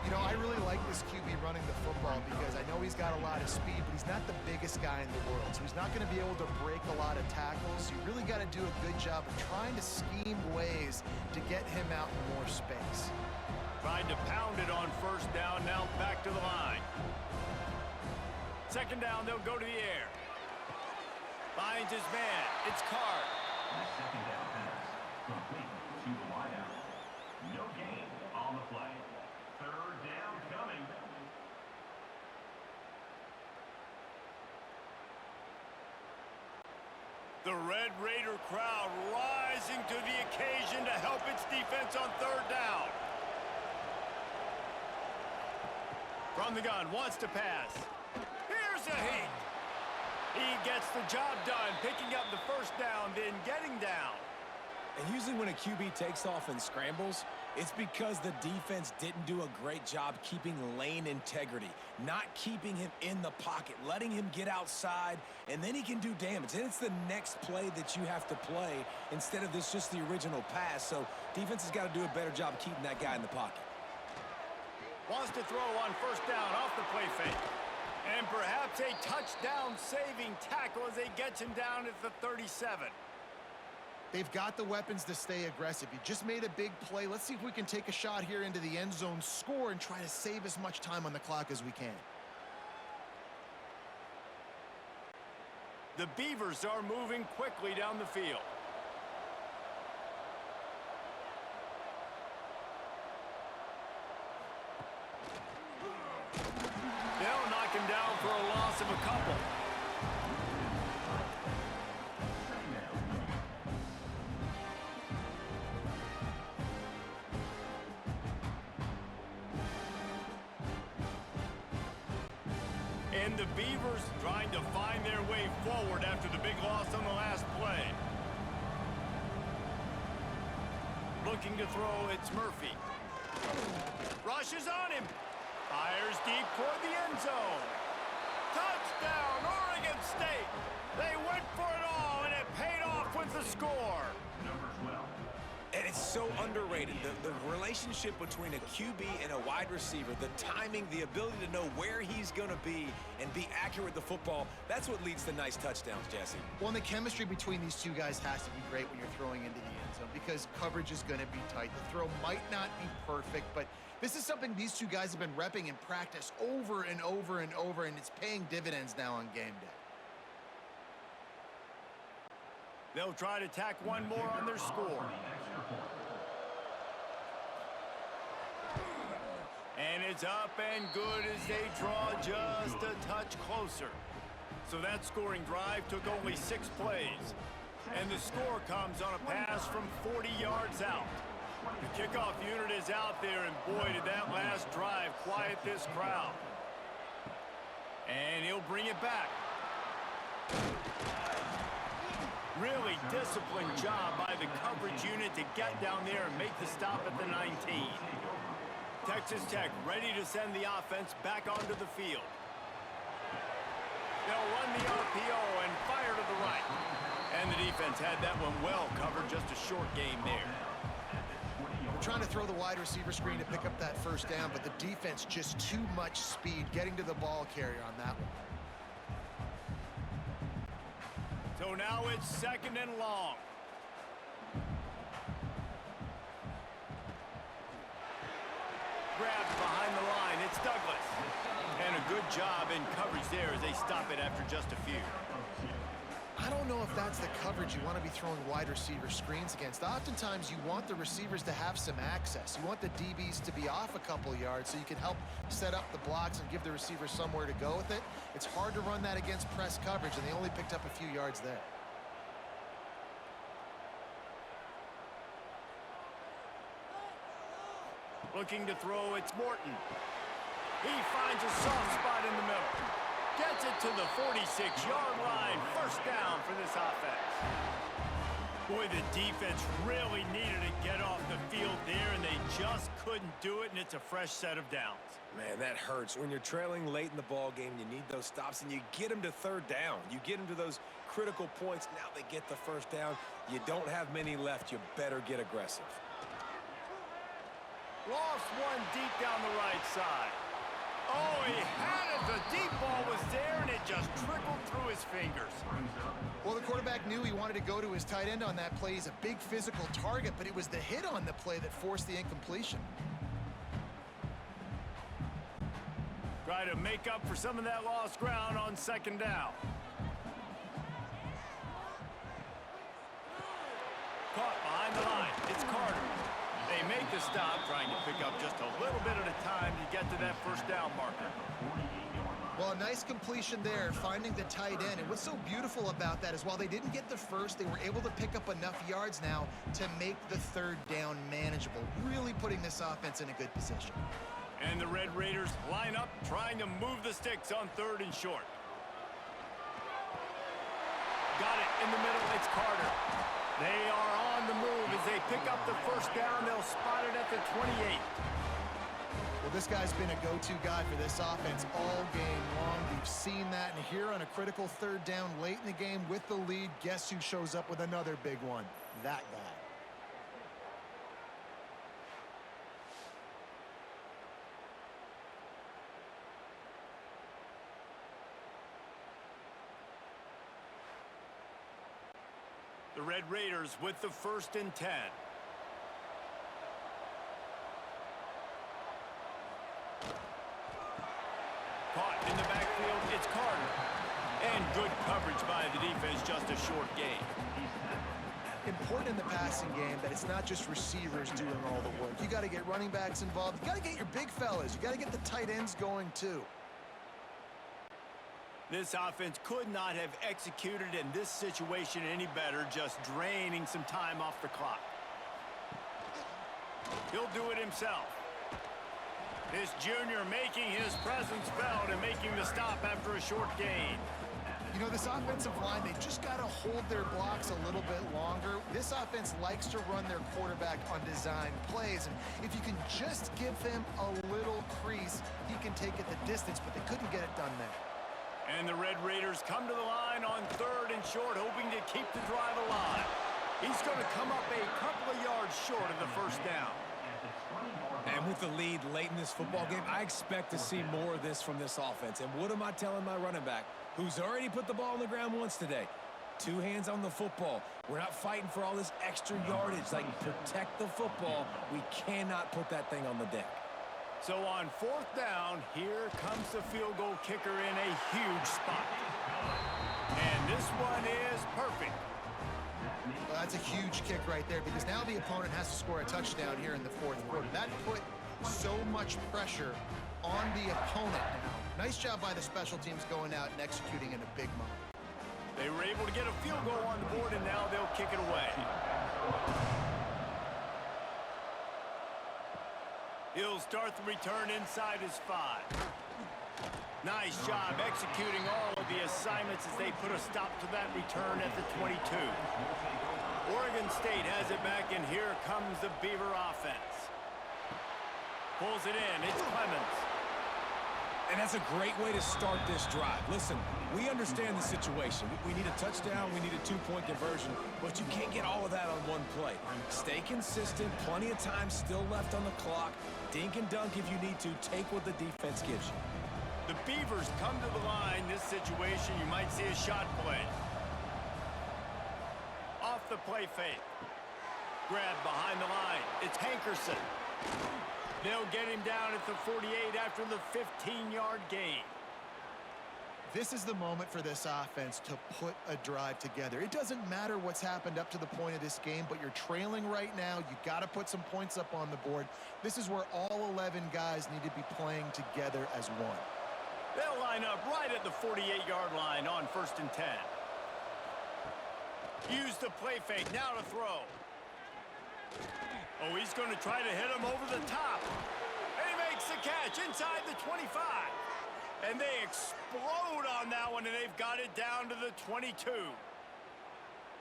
You know, I really like this QB running the football because I know he's got a lot of speed, but he's not the biggest guy in the world. So he's not going to be able to break a lot of tackles. You really got to do a good job of trying to scheme ways to get him out in more space. Tried to pound it on first down, now back to the line. Second down, they'll go to the air. Finds his man. It's Card. Second down pass, complete to the wideout. No gain on the play. Third down coming. The Red Raider crowd rising to the occasion to help its defense on third down. From the gun, wants to pass. Here's a hit. He gets the job done, picking up the first down, then getting down. And usually when a QB takes off and scrambles, it's because the defense didn't do a great job keeping lane integrity, not keeping him in the pocket, letting him get outside, and then he can do damage. And it's the next play that you have to play instead of this just the original pass. So defense has got to do a better job keeping that guy in the pocket. Wants to throw on first down off the play fake. And perhaps a touchdown-saving tackle as they get him down at the 37. They've got the weapons to stay aggressive. He just made a big play. Let's see if we can take a shot here into the end zone, score, and try to save as much time on the clock as we can. The Beavers are moving quickly down the field. They'll knock him down for a loss of a couple. And the Beavers trying to find their way forward after the big loss on the last play. Looking to throw, it's Murphy. Rushes on him. Fires deep toward the end zone. Touchdown, Oregon State. They went for it all, and it paid off with the score. Number 12. And it's so underrated. The relationship between a QB and a wide receiver, the timing, the ability to know where he's going to be and be accurate with the football, that's what leads to nice touchdowns, Jesse. Well, and the chemistry between these two guys has to be great when you're throwing into the end zone because coverage is going to be tight. The throw might not be perfect, but this is something these two guys have been repping in practice over and over and over, and it's paying dividends now on game day. They'll try to tack one more on their score. And it's up and good as they draw just a touch closer. So that scoring drive took only 6 plays. And the score comes on a pass from 40 yards out. The kickoff unit is out there, and boy, did that last drive quiet this crowd. And he'll bring it back. Really disciplined job by the coverage unit to get down there and make the stop at the 19. Texas Tech ready to send the offense back onto the field. They'll run the RPO and fire to the right. And the defense had that one well covered, just a short game there. We're trying to throw the wide receiver screen to pick up that first down, but the defense just too much speed getting to the ball carrier on that one. So now it's second and long. Grabbed behind the line. It's Douglas. good job in coverage there as they stop it after just a few. I don't know if that's the coverage you want to be throwing wide receiver screens against. Oftentimes, you want the receivers to have some access. You want the DBs to be off a couple yards so you can help set up the blocks and give the receiver somewhere to go with it. It's hard to run that against press coverage, and they only picked up a few yards there. Looking to throw, it's Morton. He finds a soft spot in the middle. Gets it to the 46-yard line. First down for this offense. Boy, the defense really needed to get off the field there, and they just couldn't do it, and it's a fresh set of downs. Man, that hurts. When you're trailing late in the ball game, you need those stops, and you get them to third down. You get them to those critical points. Now they get the first down. You don't have many left. You better get aggressive. Lost one deep down the right side. Oh, he had it. The deep ball was there, and it just trickled through his fingers. Well, the quarterback knew he wanted to go to his tight end on that play. He's a big physical target, but it was the hit on the play that forced the incompletion. Try to make up for some of that lost ground on second down. Caught behind the line. It's Carter. They make the stop, trying to pick up just a little bit at a time to get to that first down marker. Well, a nice completion there, finding the tight end. And what's so beautiful about that is while they didn't get the first, they were able to pick up enough yards now to make the third down manageable, really putting this offense in a good position. And the Red Raiders line up, trying to move the sticks on third and short. Got it in the middle. It's Carter. They are on the move as they pick up the first down. They'll spot it at the 28. Well, this guy's been a go-to guy for this offense all game long. We've seen that, and here on a critical third down late in the game with the lead, guess who shows up with another big one? That guy. The Red Raiders with the 1st and 10. Caught in the backfield, it's Carter. And good coverage by the defense, just a short gain. Important in the passing game that it's not just receivers doing all the work. You got to get running backs involved. You got to get your big fellas. You got to get the tight ends going too. This offense could not have executed in this situation any better, just draining some time off the clock. He'll do it himself. This junior making his presence felt and making the stop after a short gain. You know, this offensive line, they just got to hold their blocks a little bit longer. This offense likes to run their quarterback on design plays, and if you can just give him a little crease, he can take it the distance, but they couldn't get it done there. And the Red Raiders come to the line on third and short, hoping to keep the drive alive. He's going to come up a couple of yards short of the first down. And with the lead late in this football game, I expect to see more of this from this offense. And what am I telling my running back, who's already put the ball on the ground once today? 2 hands on the football. We're not fighting for all this extra yardage. Like, protect the football. We cannot put that thing on the deck. So on 4th down, here comes the field goal kicker in a huge spot. And this one is perfect. Well, that's a huge kick right there because now the opponent has to score a touchdown here in the 4th quarter. That put so much pressure on the opponent now. Nice job by the special teams going out and executing in a big moment. They were able to get a field goal on the board, and now they'll kick it away. He'll start the return inside his 5. Nice job executing all of the assignments as they put a stop to that return at the 22. Oregon State has it back, and here comes the Beaver offense. Pulls it in. It's Clemens. And that's a great way to start this drive. Listen, we understand the situation. We need a touchdown. We need a 2-point conversion. But you can't get all of that on one play. Stay consistent. Plenty of time still left on the clock. Dink and dunk if you need to. Take what the defense gives you. The Beavers come to the line. This situation, you might see a shot play. Off the play fake. Grab behind the line. It's Hankerson. They'll get him down at the 48 after the 15-yard gain. This is the moment for this offense to put a drive together. It doesn't matter what's happened up to the point of this game, but you're trailing right now. You got to put some points up on the board. This is where all 11 guys need to be playing together as one. They'll line up right at the 48-yard line on 1st and 10. Use the play fake, now to throw. Oh, he's going to try to hit him over the top. And he makes the catch inside the 25. And they explode on that one, and they've got it down to the 22.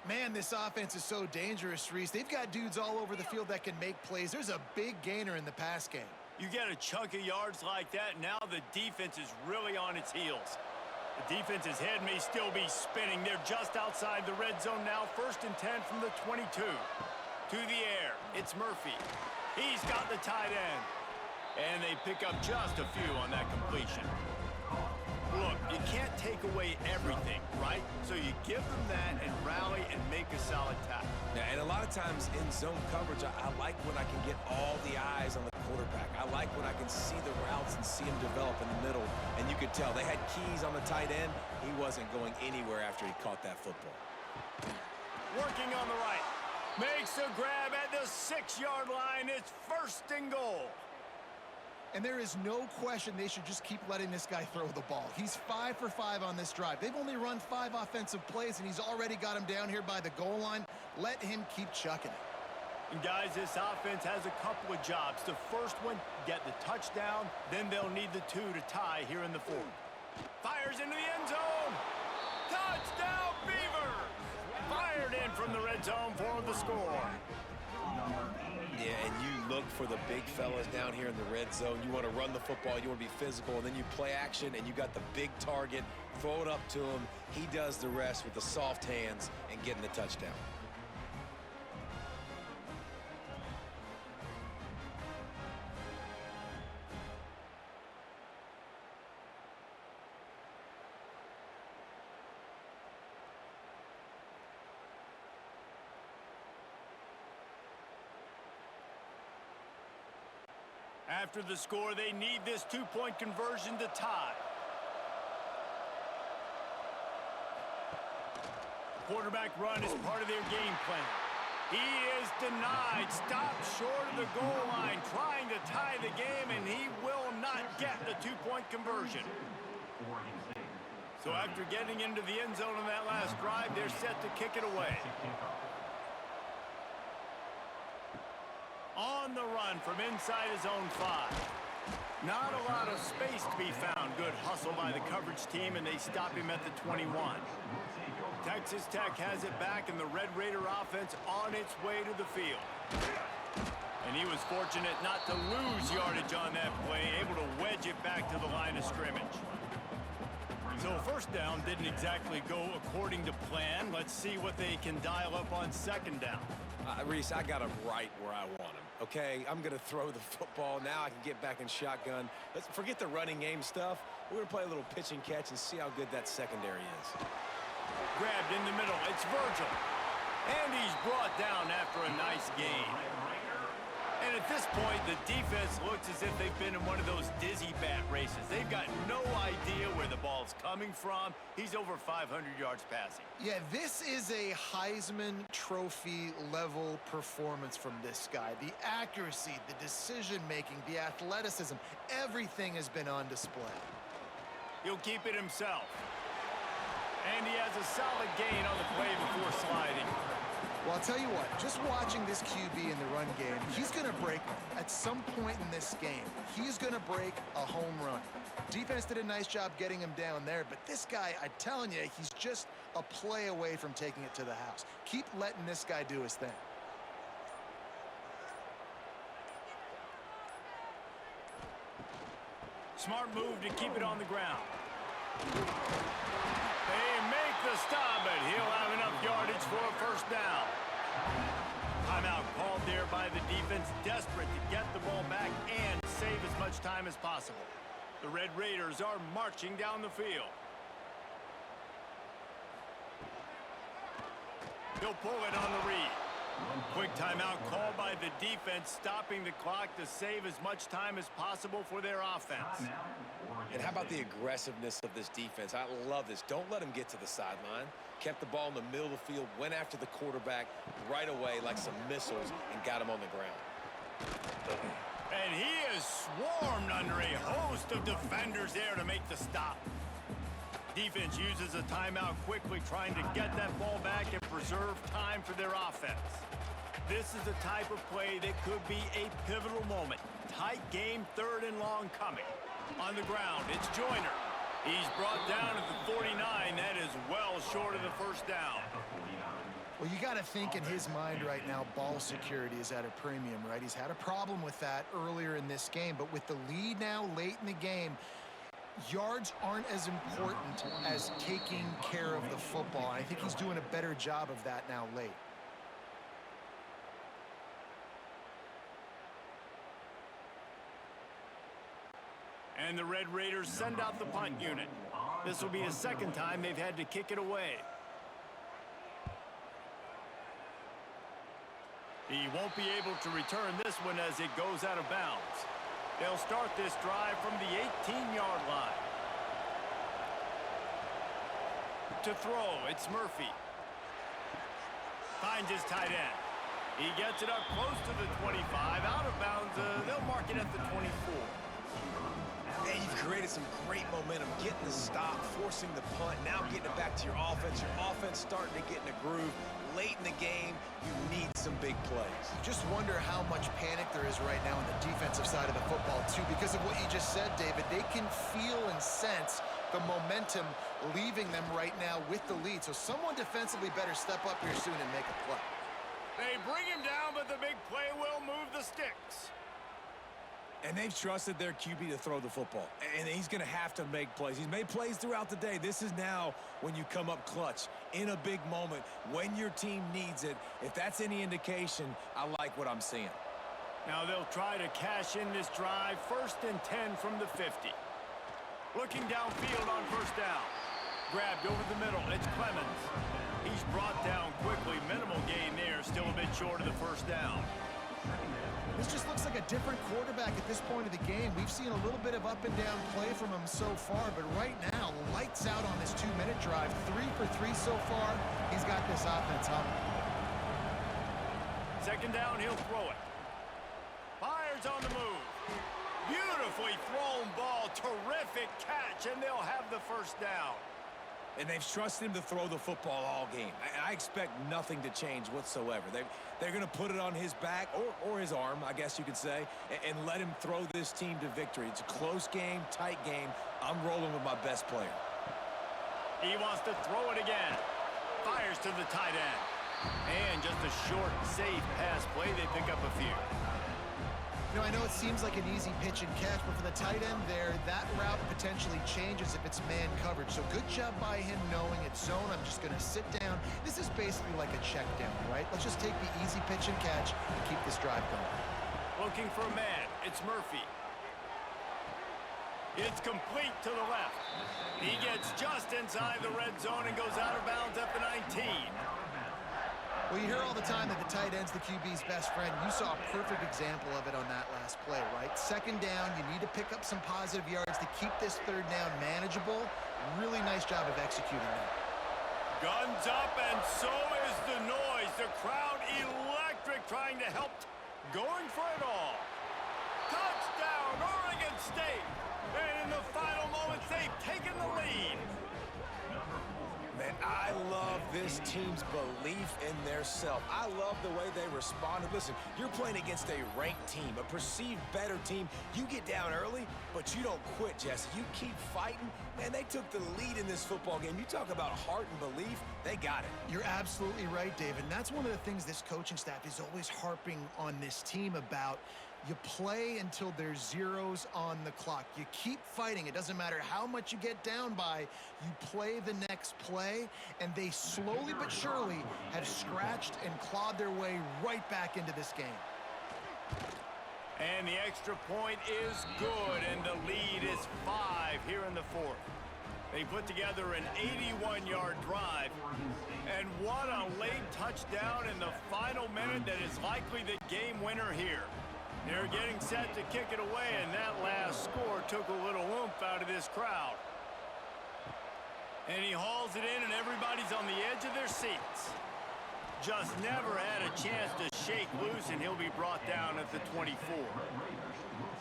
Man, this offense is so dangerous, Reese. They've got dudes all over the field that can make plays. There's a big gainer in the pass game. You get a chunk of yards like that, now the defense is really on its heels. The defense's head may still be spinning. They're just outside the red zone now. 1st and 10 from the 22. To the air, it's Murphy. He's got the tight end. And they pick up just a few on that completion. Look, you can't take away everything, right? So you give them that and rally and make a solid tackle. Yeah, and a lot of times in zone coverage, I like when I can get all the eyes on the quarterback. I like when I can see the routes and see him develop in the middle. And you could tell they had keys on the tight end. He wasn't going anywhere after he caught that football. Working on the right. Makes a grab at the 6-yard line. It's 1st and goal. And there is no question they should just keep letting this guy throw the ball. He's 5 for 5 on this drive. They've only run 5 offensive plays, and he's already got him down here by the goal line. Let him keep chucking it. And guys, this offense has a couple of jobs. The first one, get the touchdown. Then they'll need the 2 to tie here in the 4th. Fires into the end zone. Touchdown, Beavers! Fired in from the red zone for the score. Yeah, and you look for the big fellas down here in the red zone. You want to run the football, you want to be physical, and then you play action, and you got the big target. Throw it up to him. He does the rest with the soft hands and getting the touchdown. After the score, they need this 2-point conversion to tie. Quarterback run is part of their game plan. He is denied, stopped short of the goal line, trying to tie the game, and he will not get the 2-point conversion. So after getting into the end zone on that last drive, they're set to kick it away. On the run from inside his own 5. Not a lot of space to be found. Good hustle by the coverage team, and they stop him at the 21. Texas Tech has it back, and the Red Raider offense on its way to the field. And he was fortunate not to lose yardage on that play, able to wedge it back to the line of scrimmage. So 1st down didn't exactly go according to plan. Let's see what they can dial up on 2nd down. Reese, I got him right where I want him, okay? I'm going to throw the football. Now I can get back in shotgun. Let's forget the running game stuff. We're going to play a little pitch and catch and see how good that secondary is. Grabbed in the middle. It's Virgil. And he's brought down after a nice gain. And at this point, the defense looks as if they've been in one of those dizzy bat races. They've got no idea where the ball's coming from. He's over 500 yards passing. Yeah, this is a Heisman Trophy level performance from this guy. The accuracy, the decision-making, the athleticism, everything has been on display. He'll keep it himself. And he has a solid gain on the play before sliding. Well, I'll tell you what, just watching this QB in the run game, he's going to break at some point in this game. He's going to break a home run. Defense did a nice job getting him down there, but this guy, I'm telling you, he's just a play away from taking it to the house. Keep letting this guy do his thing. Smart move to keep it on the ground. They make the stop, but he'll have enough yardage for a 1st down. Timeout called there by the defense, desperate to get the ball back and save as much time as possible. The Red Raiders are marching down the field. He'll pull it on the read. Quick timeout called by the defense, stopping the clock to save as much time as possible for their offense. And how about the aggressiveness of this defense? I love this. Don't let him get to the sideline. Kept the ball in the middle of the field, went after the quarterback right away like some missiles and got him on the ground. And he is swarmed under a host of defenders there to make the stop. Defense uses a timeout quickly, trying to get that ball back and preserve time for their offense. This is the type of play that could be a pivotal moment. Tight game, 3rd and long coming. On the ground, it's Joyner. He's brought down at the 49. That is well short of the first down. Well, you got to think in his mind right now, ball security is at a premium, right? He's had a problem with that earlier in this game, but with the lead now late in the game, yards aren't as important as taking care of the football. I think he's doing a better job of that now late. And the Red Raiders send out the punt unit. This will be the 2nd time they've had to kick it away. He won't be able to return this one as it goes out of bounds. They'll start this drive from the 18-yard line. To throw, it's Murphy. Finds his tight end. He gets it up close to the 25. Out of bounds, they'll mark it at the 24. And you've created some great momentum, getting the stop, forcing the punt, now getting it back to your offense. Your offense starting to get in a groove. Late in the game, you need some big plays. Just wonder how much panic there is right now on the defensive side of the football, too, because of what you just said, David. They can feel and sense the momentum leaving them right now with the lead. So someone defensively better step up here soon and make a play. They bring him down, but the big play will move the sticks. And they've trusted their QB to throw the football. And he's going to have to make plays. He's made plays throughout the day. This is now when you come up clutch in a big moment when your team needs it. If that's any indication, I like what I'm seeing. Now they'll try to cash in this drive. 1st and 10 from the 50. Looking downfield on 1st down. Grabbed over the middle. It's Clemens. He's brought down quickly. Minimal gain there. Still a bit short of the 1st down. This just looks like a different quarterback at this point of the game. We've seen a little bit of up and down play from him so far, but right now, lights out on this 2-minute drive. 3 for 3 so far. He's got this offense humming. 2nd down, he'll throw it. Fires on the move. Beautifully thrown ball. Terrific catch, and they'll have the 1st down. And they've trusted him to throw the football all game. I expect nothing to change whatsoever. They're going to put it on his back, or his arm, I guess you could say, and let him throw this team to victory. It's a close game, tight game. I'm rolling with my best player. He wants to throw it again. Fires to the tight end. And just a short, safe pass play. They pick up a few. You know, I know it seems like an easy pitch and catch, but for the tight end there, that route potentially changes if it's man coverage. So good job by him knowing it's zone. I'm just going to sit down. This is basically like a check down, right? Let's just take the easy pitch and catch and keep this drive going. Looking for a man. It's Murphy. It's complete to the left. He gets just inside the red zone and goes out of bounds at the 19. Well, you hear all the time that the tight end's the QB's best friend. You saw a perfect example of it on that last play, right? 2nd down, you need to pick up some positive yards to keep this 3rd down manageable. Really nice job of executing that. Guns up, and so is the noise. The crowd electric, trying to help. Going for it all. Touchdown, Oregon State. And in the final moments, they've taken the lead. Man, I love this team's belief in their self. I love the way they responded. Listen, you're playing against a ranked team, a perceived better team. You get down early, but you don't quit, Jesse. You keep fighting. Man, they took the lead in this football game. You talk about heart and belief, they got it. You're absolutely right, David. And that's one of the things this coaching staff is always harping on this team about. You play until there's zeros on the clock. You keep fighting. It doesn't matter how much you get down by. You play the next play, and they slowly but surely have scratched and clawed their way right back into this game. And the extra point is good, and the lead is 5 here in the 4th. They put together an 81-yard drive and won a late touchdown in the final minute that is likely the game winner here. They're getting set to kick it away, and that last score took a little oomph out of this crowd. And he hauls it in, and everybody's on the edge of their seats. Just never had a chance to shake loose, and he'll be brought down at the 24.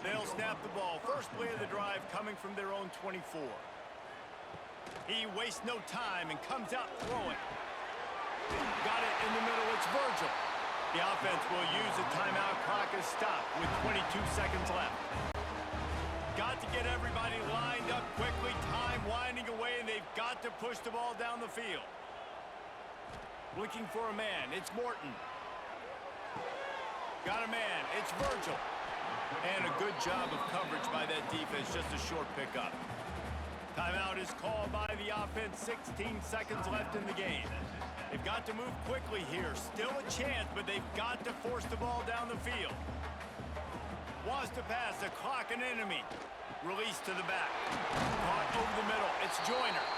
They'll snap the ball. First play of the drive coming from their own 24. He wastes no time and comes out throwing. Got it in the middle. It's Virgil. The offense will use a timeout. Clock is stopped with 22 seconds left. Got to get everybody lined up quickly. Time winding away, and they've got to push the ball down the field. Looking for a man. It's Morton. Got a man. It's Virgil. And a good job of coverage by that defense. Just a short pickup. Timeout is called by the offense. 16 seconds left in the game. They've got to move quickly here. Still a chance, but they've got to force the ball down the field. Wants to pass. The clock an enemy. Release to the back. Caught over the middle. It's Joyner.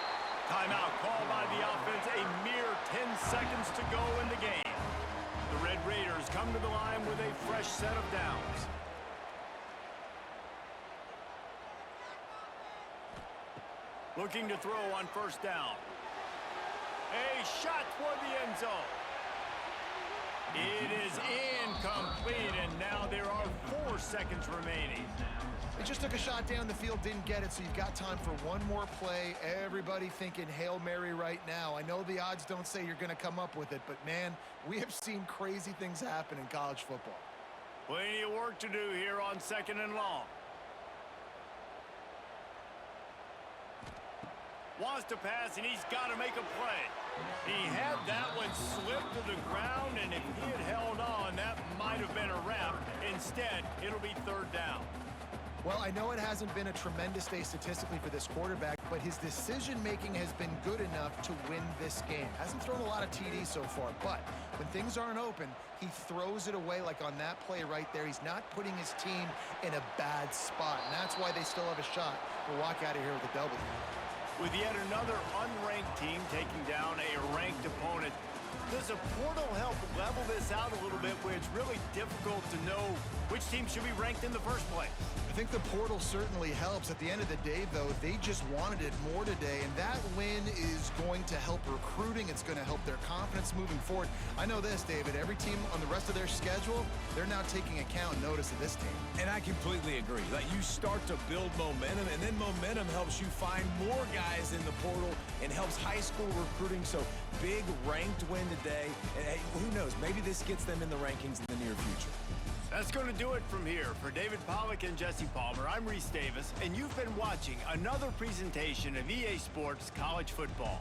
Timeout called by the offense. A mere 10 seconds to go in the game. The Red Raiders come to the line with a fresh set of downs. Looking to throw on first down. A shot toward the end zone. It is incomplete, and now there are 4 seconds remaining. They just took a shot down the field, didn't get it, so you've got time for one more play. Everybody thinking Hail Mary right now. I know the odds don't say you're going to come up with it, but, man, we have seen crazy things happen in college football. Plenty of work to do here on 2nd and long. Wants to pass, and he's got to make a play. He had that one slip to the ground, and if he had held on, that might have been a wrap. Instead, it'll be 3rd down. Well, I know it hasn't been a tremendous day statistically for this quarterback, but his decision-making has been good enough to win this game. Hasn't thrown a lot of TDs so far, but when things aren't open, he throws it away like on that play right there. He's not putting his team in a bad spot, and that's why they still have a shot to walk out of here with a W. With yet another unranked team taking down a ranked opponent, does a portal help level this out a little bit where it's really difficult to know which team should be ranked in the first place? I think the portal certainly helps. At the end of the day, though, they just wanted it more today, and that win is going to help recruiting. It's going to help their confidence moving forward. I know this, David. Every team on the rest of their schedule, they're now taking account and notice of this team. And I completely agree. Like, you start to build momentum, and then momentum helps you find more guys in the portal and helps high school recruiting. So big ranked win today. And hey, who knows? Maybe this gets them in the rankings in the near future. That's going to do it from here. For David Pollack and Jesse Palmer, I'm Reese Davis, and you've been watching another presentation of EA Sports College Football.